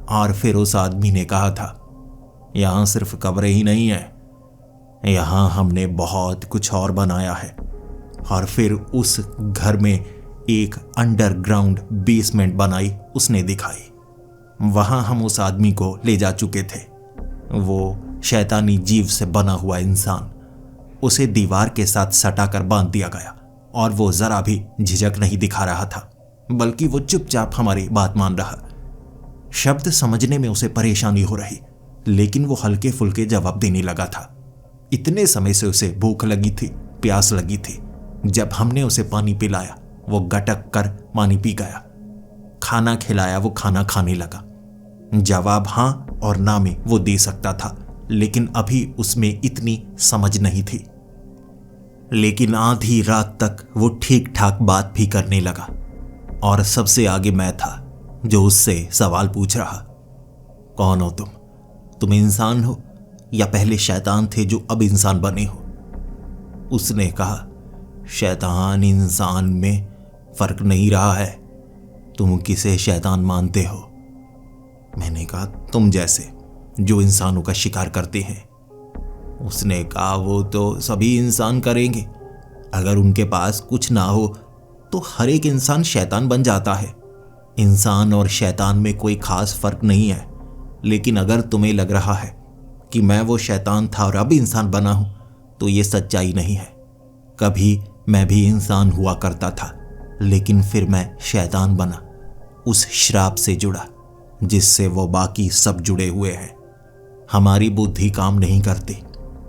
और फिर उस आदमी ने कहा था, यहां सिर्फ कब्रें ही नहीं है, यहां हमने बहुत कुछ और बनाया है। और फिर उस घर में एक अंडरग्राउंड बेसमेंट बनाई उसने दिखाई। वहां हम उस आदमी को ले जा चुके थे। वो शैतानी जीव से बना हुआ इंसान। उसे दीवार के साथ सटाकर बांध दिया गया, और वो जरा भी झिझक नहीं दिखा रहा था, बल्कि वो चुपचाप हमारी बात मान रहा। शब्द समझने में उसे परेशानी हो रही, लेकिन वो हल्के फुल्के जवाब देने लगा था। इतने समय से उसे भूख लगी थी, प्यास लगी थी। जब हमने उसे पानी पिलाया वो गटक कर पानी पी गया। खाना खिलाया वो खाना खाने लगा। जवाब हां और ना में वो दे सकता था, लेकिन अभी उसमें इतनी समझ नहीं थी। लेकिन आधी रात तक वो ठीक ठाक बात भी करने लगा, और सबसे आगे मैं था जो उससे सवाल पूछ रहा, कौन हो तुम? तुम इंसान हो या पहले शैतान थे जो अब इंसान बने हो? उसने कहा, शैतान इंसान में फर्क नहीं रहा है। तुम किसे शैतान मानते हो? मैंने कहा, तुम जैसे जो इंसानों का शिकार करते हैं। उसने कहा, वो तो सभी इंसान करेंगे। अगर उनके पास कुछ ना हो तो हर एक इंसान शैतान बन जाता है। इंसान और शैतान में कोई खास फर्क नहीं है, लेकिन अगर तुम्हें लग रहा है कि मैं वो शैतान था और अब इंसान बना हूं, तो ये सच्चाई नहीं है। कभी मैं भी इंसान हुआ करता था, लेकिन फिर मैं शैतान बना, उस श्राप से जुड़ा जिससे वो बाकी सब जुड़े हुए हैं। हमारी बुद्धि काम नहीं करती।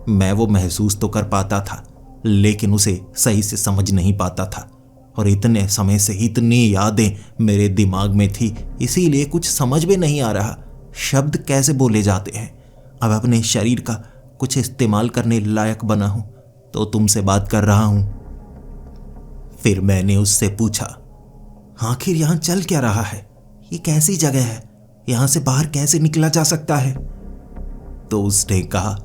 मैं वो महसूस तो कर पाता था, लेकिन उसे सही से समझ नहीं पाता था, और इतने समय से इतनी यादें मेरे दिमाग में थी, इसीलिए कुछ समझ में नहीं आ रहा शब्द कैसे बोले जाते हैं। अब अपने शरीर का कुछ इस्तेमाल करने लायक बना हूं तो तुमसे बात कर रहा हूं। फिर मैंने उससे पूछा, आखिर यहां चल क्या रहा है? ये कैसी जगह है? यहां से बाहर कैसे निकला जा सकता है? तो उसने कहा,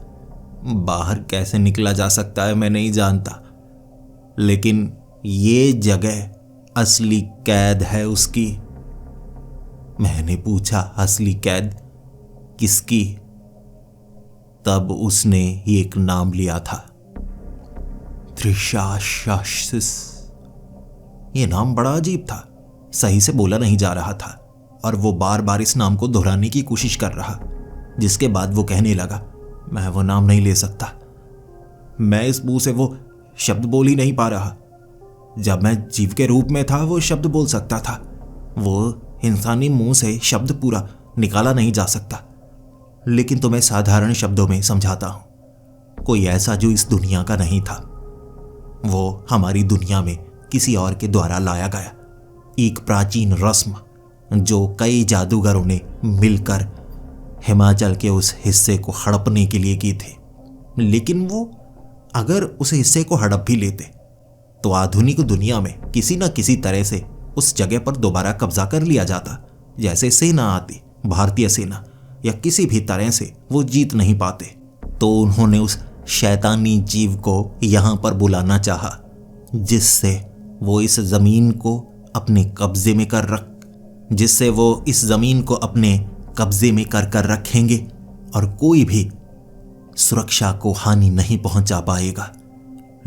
बाहर कैसे निकला जा सकता है मैं नहीं जानता, लेकिन ये जगह असली कैद है उसकी। मैंने पूछा, असली कैद किसकी? तब उसने एक नाम लिया था, त्रिशाशासिस। ये नाम बड़ा अजीब था, सही से बोला नहीं जा रहा था, और वो बार बार इस नाम को दोहराने की कोशिश कर रहा, जिसके बाद वो कहने लगा, मैं वो नाम नहीं ले सकता। मैं इस मुंह से वो शब्द बोल ही नहीं पा रहा। जब मैं जीव के रूप में था वो शब्द बोल सकता था, वो इंसानी मुंह से शब्द पूरा निकाला नहीं जा सकता। लेकिन तुम्हें साधारण शब्दों में समझाता हूं। कोई ऐसा जो इस दुनिया का नहीं था, वो हमारी दुनिया में किसी और के द्वारा लाया गया एक प्राचीन रस्म जो कई जादूगरों ने मिलकर हिमाचल के उस हिस्से को हड़पने के लिए की थी। लेकिन वो अगर उस हिस्से को हड़प भी लेते तो आधुनिक दुनिया में किसी न किसी तरह से उस जगह पर दोबारा कब्जा कर लिया जाता। जैसे सेना आती, भारतीय सेना, या किसी भी तरह से वो जीत नहीं पाते। तो उन्होंने उस शैतानी जीव को यहां पर बुलाना चाहा, जिससे वो इस जमीन को अपने कब्जे में कर रखेंगे और कोई भी सुरक्षा को हानि नहीं पहुंचा पाएगा।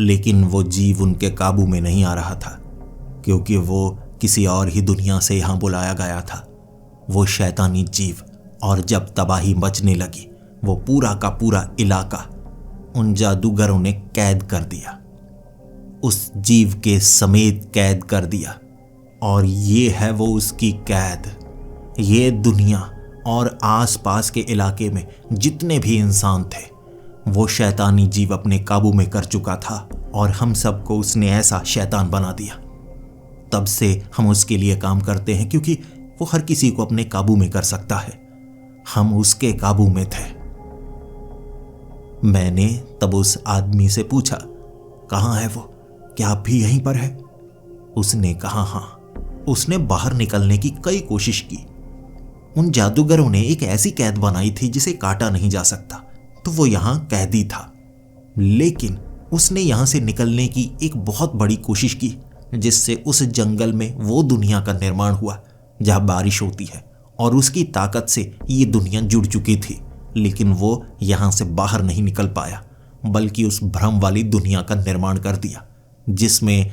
लेकिन वो जीव उनके काबू में नहीं आ रहा था, क्योंकि वो किसी और ही दुनिया से यहां बुलाया गया था, वो शैतानी जीव। और जब तबाही मचने लगी, वो पूरा का पूरा इलाका उन जादूगरों ने कैद कर दिया, उस जीव के समेत कैद कर दिया। और ये है वो उसकी कैद। ये दुनिया और आसपास के इलाके में जितने भी इंसान थे, वो शैतानी जीव अपने काबू में कर चुका था, और हम सबको उसने ऐसा शैतान बना दिया। तब से हम उसके लिए काम करते हैं, क्योंकि वो हर किसी को अपने काबू में कर सकता है। हम उसके काबू में थे। मैंने तब उस आदमी से पूछा, कहाँ है वो? क्या आप भी यहीं पर है? उसने कहा, हाँ। उसने बाहर निकलने की कई कोशिश की। उन जादूगरों ने एक ऐसी कैद बनाई थी जिसे काटा नहीं जा सकता, तो वो यहां कैदी था। लेकिन उसने यहां से निकलने की एक बहुत बड़ी कोशिश की, जिससे उस जंगल में वो दुनिया का निर्माण हुआ जहां बारिश होती है, और उसकी ताकत से ये दुनिया जुड़ चुकी थी। लेकिन वो यहां से बाहर नहीं निकल पाया, बल्कि उस भ्रम वाली दुनिया का निर्माण कर दिया, जिसमें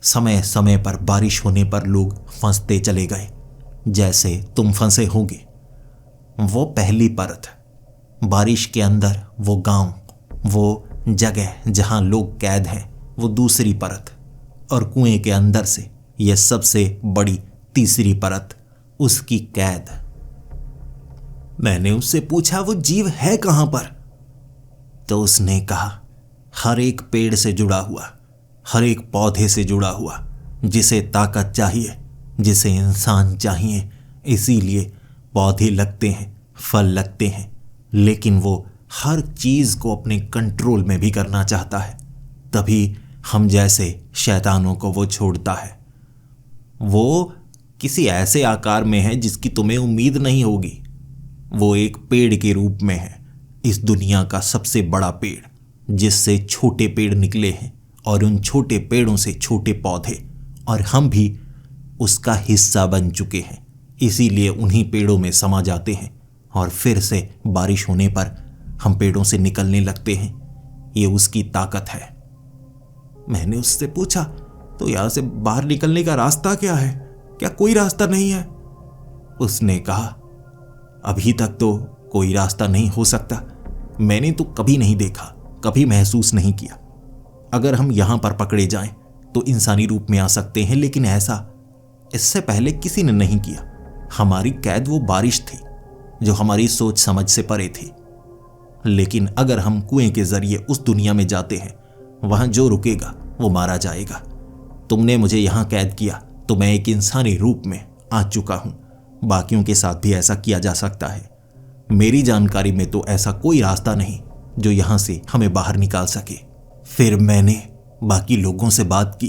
समय समय पर बारिश होने पर लोग फंसते चले गए, जैसे तुम फंसे होगे। वो पहली परत, बारिश के अंदर वो गांव, वो जगह जहां लोग कैद हैं, वो दूसरी परत, और कुएं के अंदर से यह सबसे बड़ी तीसरी परत, उसकी कैद। मैंने उससे पूछा, वो जीव है कहां पर? तो उसने कहा, हर एक पेड़ से जुड़ा हुआ, हर एक पौधे से जुड़ा हुआ, जिसे ताकत चाहिए, जिसे इंसान चाहिए। इसीलिए पौधे लगते हैं, फल लगते हैं, लेकिन वो हर चीज को अपने कंट्रोल में भी करना चाहता है। तभी हम जैसे शैतानों को वो छोड़ता है। वो किसी ऐसे आकार में है जिसकी तुम्हें उम्मीद नहीं होगी। वो एक पेड़ के रूप में है, इस दुनिया का सबसे बड़ा पेड़, जिससे छोटे पेड़ निकले हैं, और उन छोटे पेड़ों से छोटे पौधे, और हम भी उसका हिस्सा बन चुके हैं। इसीलिए उन्हीं पेड़ों में समा जाते हैं, और फिर से बारिश होने पर हम पेड़ों से निकलने लगते हैं। ये उसकी ताकत है। मैंने उससे पूछा, तो यहां से बाहर निकलने का रास्ता क्या है? क्या कोई रास्ता नहीं है? उसने कहा, अभी तक तो कोई रास्ता नहीं हो सकता। मैंने तो कभी नहीं देखा, कभी महसूस नहीं किया। अगर हम यहां पर पकड़े जाएं तो इंसानी रूप में आ सकते हैं, लेकिन ऐसा इससे पहले किसी ने नहीं किया। हमारी कैद वो बारिश थी जो हमारी सोच समझ से परे थी। लेकिन अगर हम कुएं के जरिए उस दुनिया में जाते हैं, वहां जो रुकेगा वो मारा जाएगा। तुमने मुझे यहां कैद किया तो मैं एक इंसानी रूप में आ चुका हूं। बाकियों के साथ भी ऐसा किया जा सकता है। मेरी जानकारी में तो ऐसा कोई रास्ता नहीं जो यहां से हमें बाहर निकाल सके। फिर मैंने बाकी लोगों से बात की,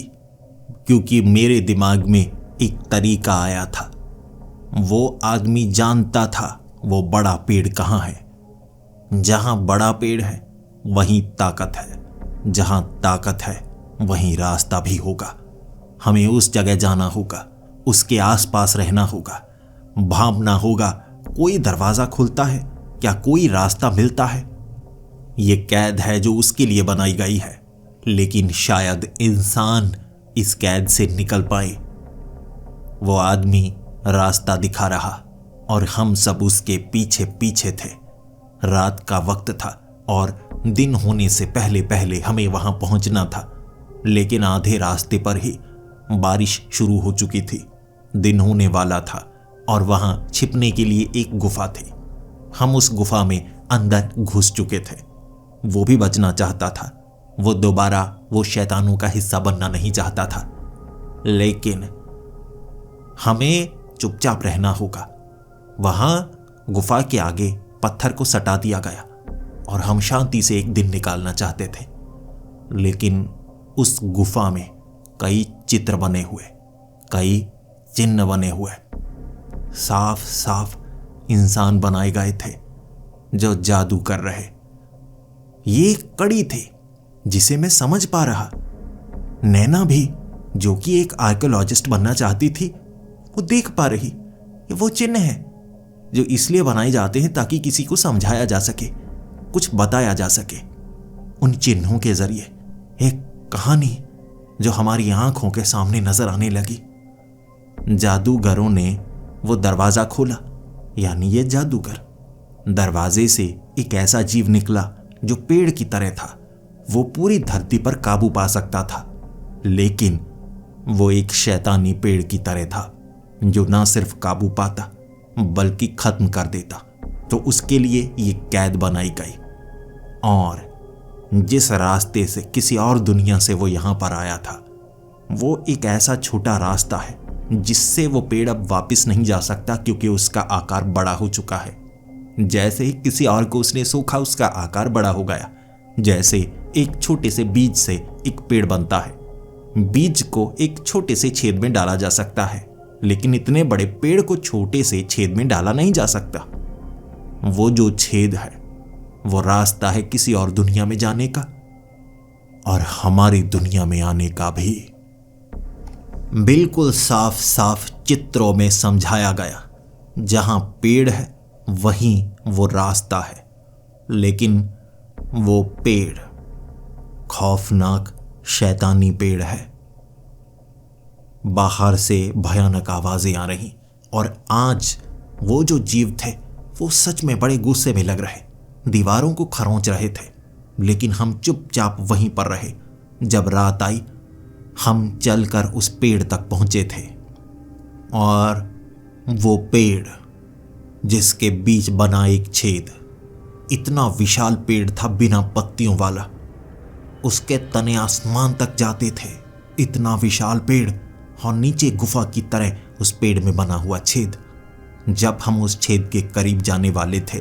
क्योंकि मेरे दिमाग में एक तरीका आया था। वो आदमी जानता था वो बड़ा पेड़ कहाँ है। जहां बड़ा पेड़ है वहीं ताकत है, जहां ताकत है वहीं रास्ता भी होगा। हमें उस जगह जाना होगा, उसके आसपास रहना होगा, भांपना होगा। कोई दरवाजा खुलता है क्या? कोई रास्ता मिलता है? ये कैद है जो उसके लिए बनाई गई है, लेकिन शायद इंसान इस कैद से निकल पाए। वो आदमी रास्ता दिखा रहा और हम सब उसके पीछे पीछे थे। रात का वक्त था और दिन होने से पहले पहले हमें वहां पहुंचना था, लेकिन आधे रास्ते पर ही बारिश शुरू हो चुकी थी। दिन होने वाला था और वहां छिपने के लिए एक गुफा थी। हम उस गुफा में अंदर घुस चुके थे। वो भी बचना चाहता था। वो दोबारा वो शैतानों का हिस्सा बनना नहीं चाहता था, लेकिन हमें चुपचाप रहना होगा। वहां गुफा के आगे पत्थर को सटा दिया गया और हम शांति से एक दिन निकालना चाहते थे, लेकिन उस गुफा में कई चित्र बने हुए, कई चिन्ह बने हुए, साफ साफ इंसान बनाए गए थे जो जादू कर रहे। ये एक कड़ी थी जिसे मैं समझ पा रहा। नैना भी, जो कि एक आर्कियोलॉजिस्ट बनना चाहती थी, वो देख पा रही। ये वो चिन्ह है जो इसलिए बनाए जाते हैं ताकि किसी को समझाया जा सके, कुछ बताया जा सके। उन चिन्हों के जरिए एक कहानी जो हमारी आंखों के सामने नजर आने लगी। जादूगरों ने वो दरवाजा खोला, यानी ये जादूगर। दरवाजे से एक ऐसा जीव निकला जो पेड़ की तरह था। वो पूरी धरती पर काबू पा सकता था, लेकिन वो एक शैतानी पेड़ की तरह था जो ना सिर्फ काबू पाता बल्कि खत्म कर देता। तो उसके लिए ये कैद बनाई गई। और जिस रास्ते से किसी और दुनिया से वो यहां पर आया था, वो एक ऐसा छोटा रास्ता है जिससे वो पेड़ अब वापस नहीं जा सकता, क्योंकि उसका आकार बड़ा हो चुका है। जैसे ही किसी और को उसने सूखा, उसका आकार बड़ा हो गया। जैसे एक छोटे से बीज से एक पेड़ बनता है। बीज को एक छोटे से छेद में डाला जा सकता है, लेकिन इतने बड़े पेड़ को छोटे से छेद में डाला नहीं जा सकता। वो जो छेद है वो रास्ता है किसी और दुनिया में जाने का, और हमारी दुनिया में आने का भी। बिल्कुल साफ साफ चित्रों में समझाया गया। जहां पेड़ है वहीं वो रास्ता है, लेकिन वो पेड़ खौफनाक शैतानी पेड़ है। बाहर से भयानक आवाजें आ रही, और आज वो जो जीव थे वो सच में बड़े गुस्से में लग रहे, दीवारों को खरोंच रहे थे। लेकिन हम चुपचाप वहीं पर रहे। जब रात आई, हम चलकर उस पेड़ तक पहुंचे थे, और वो पेड़ जिसके बीच बना एक छेद, इतना विशाल पेड़ था, बिना पत्तियों वाला। उसके तने आसमान तक जाते थे। इतना विशाल पेड़, और नीचे गुफा की तरह उस पेड़ में बना हुआ छेद। जब हम उस छेद के करीब जाने वाले थे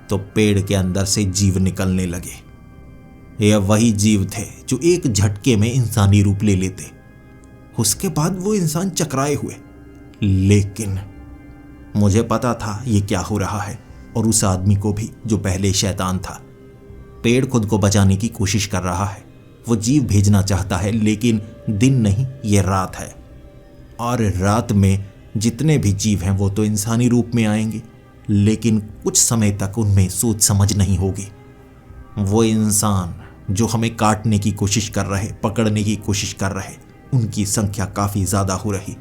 तो पेड़ के अंदर से जीव निकलने लगे। यह वही जीव थे जो एक झटके में इंसानी रूप ले लेते। उसके बाद वो इंसान चकराए हुए, लेकिन मुझे पता था ये क्या हो रहा है, और उस आदमी को भी जो पहले शैतान था। पेड़ खुद को बचाने की कोशिश कर रहा है। वो जीव भेजना चाहता है, लेकिन दिन नहीं, ये रात है, और रात में जितने भी जीव हैं वो तो इंसानी रूप में आएंगे, लेकिन कुछ समय तक उनमें सोच समझ नहीं होगी। वो इंसान जो हमें काटने की कोशिश कर रहे, पकड़ने की कोशिश कर रहे, उनकी संख्या काफी ज्यादा हो रही।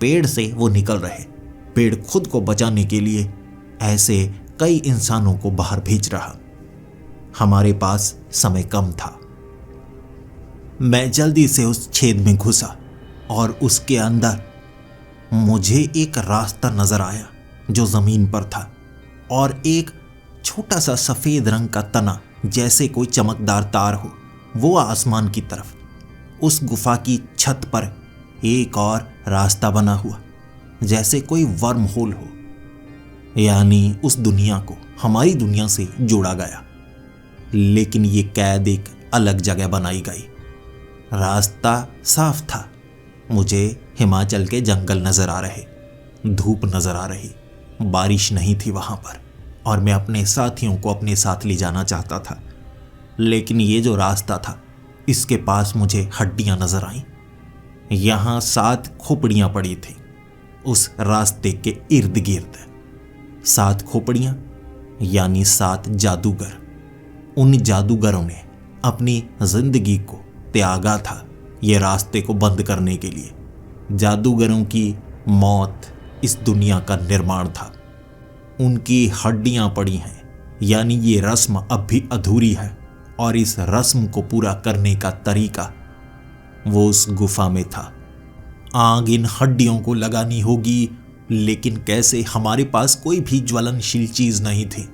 पेड़ से वो निकल रहे। पेड़ खुद को बचाने के लिए ऐसे कई इंसानों को बाहर भेज रहा। हमारे पास समय कम था। मैं जल्दी से उस छेद में घुसा और उसके अंदर मुझे एक रास्ता नजर आया जो जमीन पर था, और एक छोटा सा सफेद रंग का तना जैसे कोई चमकदार तार हो, वो आसमान की तरफ। उस गुफा की छत पर एक और रास्ता बना हुआ, जैसे कोई वर्म होल हो, यानी उस दुनिया को हमारी दुनिया से जोड़ा गया। लेकिन ये कैद एक अलग जगह बनाई गई। रास्ता साफ था। मुझे हिमाचल के जंगल नजर आ रहे, धूप नजर आ रही, बारिश नहीं थी वहां पर, और मैं अपने साथियों को अपने साथ ले जाना चाहता था। लेकिन ये जो रास्ता था, इसके पास मुझे हड्डियां नजर आईं। यहां 7 खोपड़ियां पड़ी थी उस रास्ते के इर्द गिर्द। 7 खोपड़ियां यानी 7 जादूगर। उन जादूगरों ने अपनी जिंदगी को त्यागा था ये रास्ते को बंद करने के लिए। जादूगरों की मौत इस दुनिया का निर्माण था। उनकी हड्डियां पड़ी हैं, यानी ये रस्म अब भी अधूरी है, और इस रस्म को पूरा करने का तरीका वो उस गुफा में था। आग इन हड्डियों को लगानी होगी, लेकिन कैसे? हमारे पास कोई भी ज्वलनशील चीज नहीं थी।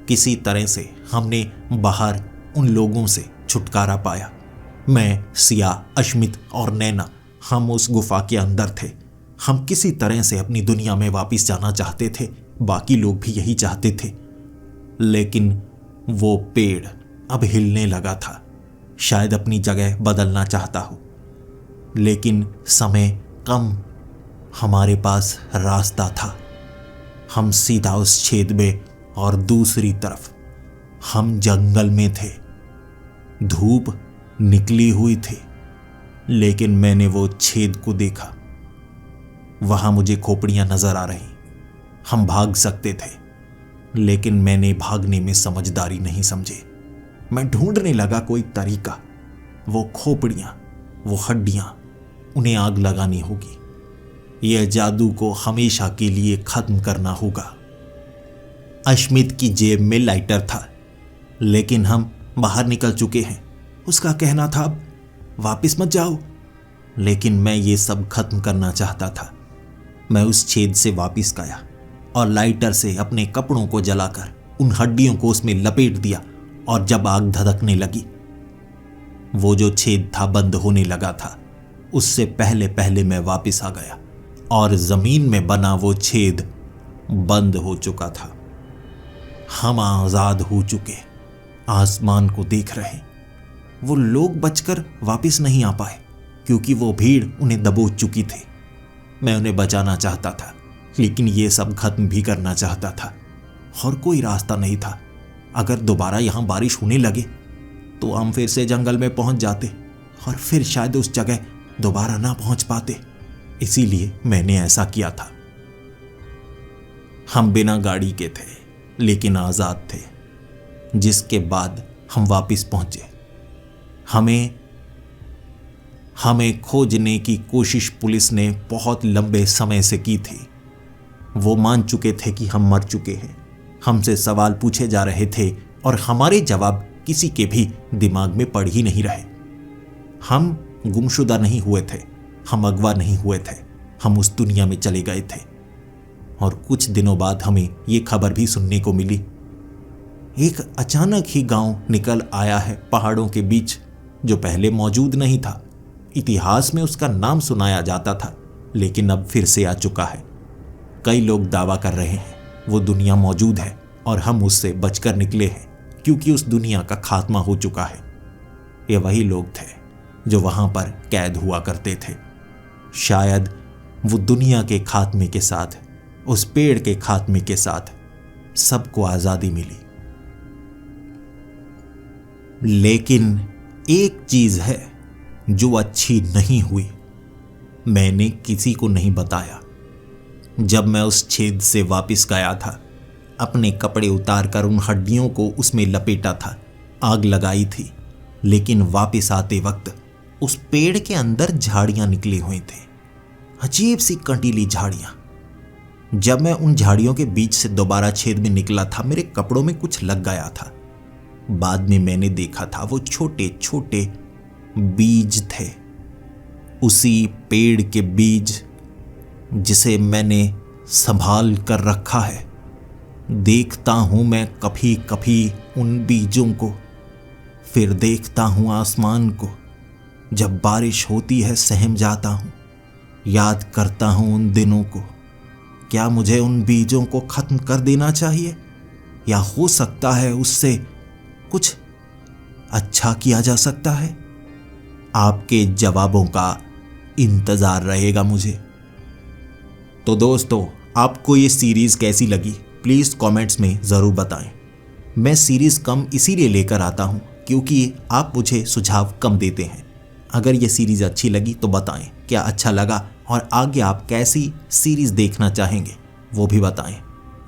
किसी तरह से हमने बाहर उन लोगों से छुटकारा पाया। मैं, सिया, अश्मित और नैना, हम उस गुफा के अंदर थे। हम किसी तरह से अपनी दुनिया में वापस जाना चाहते थे। बाकी लोग भी यही चाहते थे। लेकिन वो पेड़ अब हिलने लगा था, शायद अपनी जगह बदलना चाहता हो। लेकिन समय कम, हमारे पास रास्ता था। हम सीधा उस छेद में, और दूसरी तरफ हम जंगल में थे। धूप निकली हुई थी, लेकिन मैंने वो छेद को देखा। वहां मुझे खोपड़ियां नजर आ रही। हम भाग सकते थे, लेकिन मैंने भागने में समझदारी नहीं समझे। मैं ढूंढने लगा कोई तरीका। वो खोपड़ियां, वो हड्डियां, उन्हें आग लगानी होगी। यह जादू को हमेशा के लिए खत्म करना होगा। अश्मित की जेब में लाइटर था, लेकिन हम बाहर निकल चुके हैं। उसका कहना था, अब वापिस मत जाओ। लेकिन मैं ये सब खत्म करना चाहता था। मैं उस छेद से वापिस गया और लाइटर से अपने कपड़ों को जलाकर उन हड्डियों को उसमें लपेट दिया, और जब आग धधकने लगी, वो जो छेद था बंद होने लगा था। उससे पहले पहले मैं वापिस आ गया, और जमीन में बना वो छेद बंद हो चुका था। हम आजाद हो चुके, आसमान को देख रहे। वो लोग बचकर वापस नहीं आ पाए, क्योंकि वो भीड़ उन्हें दबोच चुकी थी। मैं उन्हें बचाना चाहता था, लेकिन ये सब खत्म भी करना चाहता था, और कोई रास्ता नहीं था। अगर दोबारा यहां बारिश होने लगे तो हम फिर से जंगल में पहुंच जाते, और फिर शायद उस जगह दोबारा ना पहुंच पाते। इसीलिए मैंने ऐसा किया था। हम बिना गाड़ी के थे, लेकिन आजाद थे। जिसके बाद हम वापस पहुंचे। हमें खोजने की कोशिश पुलिस ने बहुत लंबे समय से की थी। वो मान चुके थे कि हम मर चुके हैं। हमसे सवाल पूछे जा रहे थे, और हमारे जवाब किसी के भी दिमाग में पड़ ही नहीं रहे। हम गुमशुदा नहीं हुए थे, हम अगवा नहीं हुए थे। हम उस दुनिया में चले गए थे। और कुछ दिनों बाद हमें ये खबर भी सुनने को मिली, एक अचानक ही गांव निकल आया है पहाड़ों के बीच, जो पहले मौजूद नहीं था। इतिहास में उसका नाम सुनाया जाता था, लेकिन अब फिर से आ चुका है। कई लोग दावा कर रहे हैं वो दुनिया मौजूद है, और हम उससे बचकर निकले हैं, क्योंकि उस दुनिया का खात्मा हो चुका है। ये वही लोग थे जो वहां पर कैद हुआ करते थे। शायद वो दुनिया के खात्मे के साथ, उस पेड़ के खात्मे के साथ सबको आजादी मिली। लेकिन एक चीज है जो अच्छी नहीं हुई। मैंने किसी को नहीं बताया। जब मैं उस छेद से वापस गया था, अपने कपड़े उतारकर उन हड्डियों को उसमें लपेटा था, आग लगाई थी, लेकिन वापस आते वक्त उस पेड़ के अंदर झाड़ियां निकली हुई थी। अजीब सी कंटीली झाड़ियां। जब मैं उन झाड़ियों के बीच से दोबारा छेद में निकला था, मेरे कपड़ों में कुछ लग गया था। बाद में मैंने देखा था वो छोटे छोटे बीज थे, उसी पेड़ के बीज जिसे मैंने संभाल कर रखा है। देखता हूं मैं कभी कभी उन बीजों को, फिर देखता हूं आसमान को। जब बारिश होती है सहम जाता हूं, याद करता हूं उन दिनों को। क्या मुझे उन बीजों को खत्म कर देना चाहिए, या हो सकता है उससे कुछ अच्छा किया जा सकता है? आपके जवाबों का इंतजार रहेगा मुझे। तो दोस्तों, आपको ये सीरीज कैसी लगी प्लीज कमेंट्स में जरूर बताएं। मैं सीरीज कम इसीलिए लेकर आता हूं क्योंकि आप मुझे सुझाव कम देते हैं। अगर ये सीरीज अच्छी लगी तो बताएं क्या अच्छा लगा, और आगे आप कैसी सीरीज देखना चाहेंगे वो भी बताएं।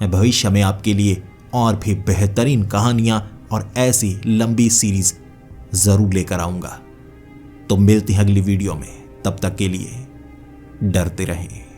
मैं भविष्य में आपके लिए और भी बेहतरीन कहानियां और ऐसी लंबी सीरीज जरूर लेकर आऊंगा। तो मिलते हैं अगली वीडियो में, तब तक के लिए डरते रहें।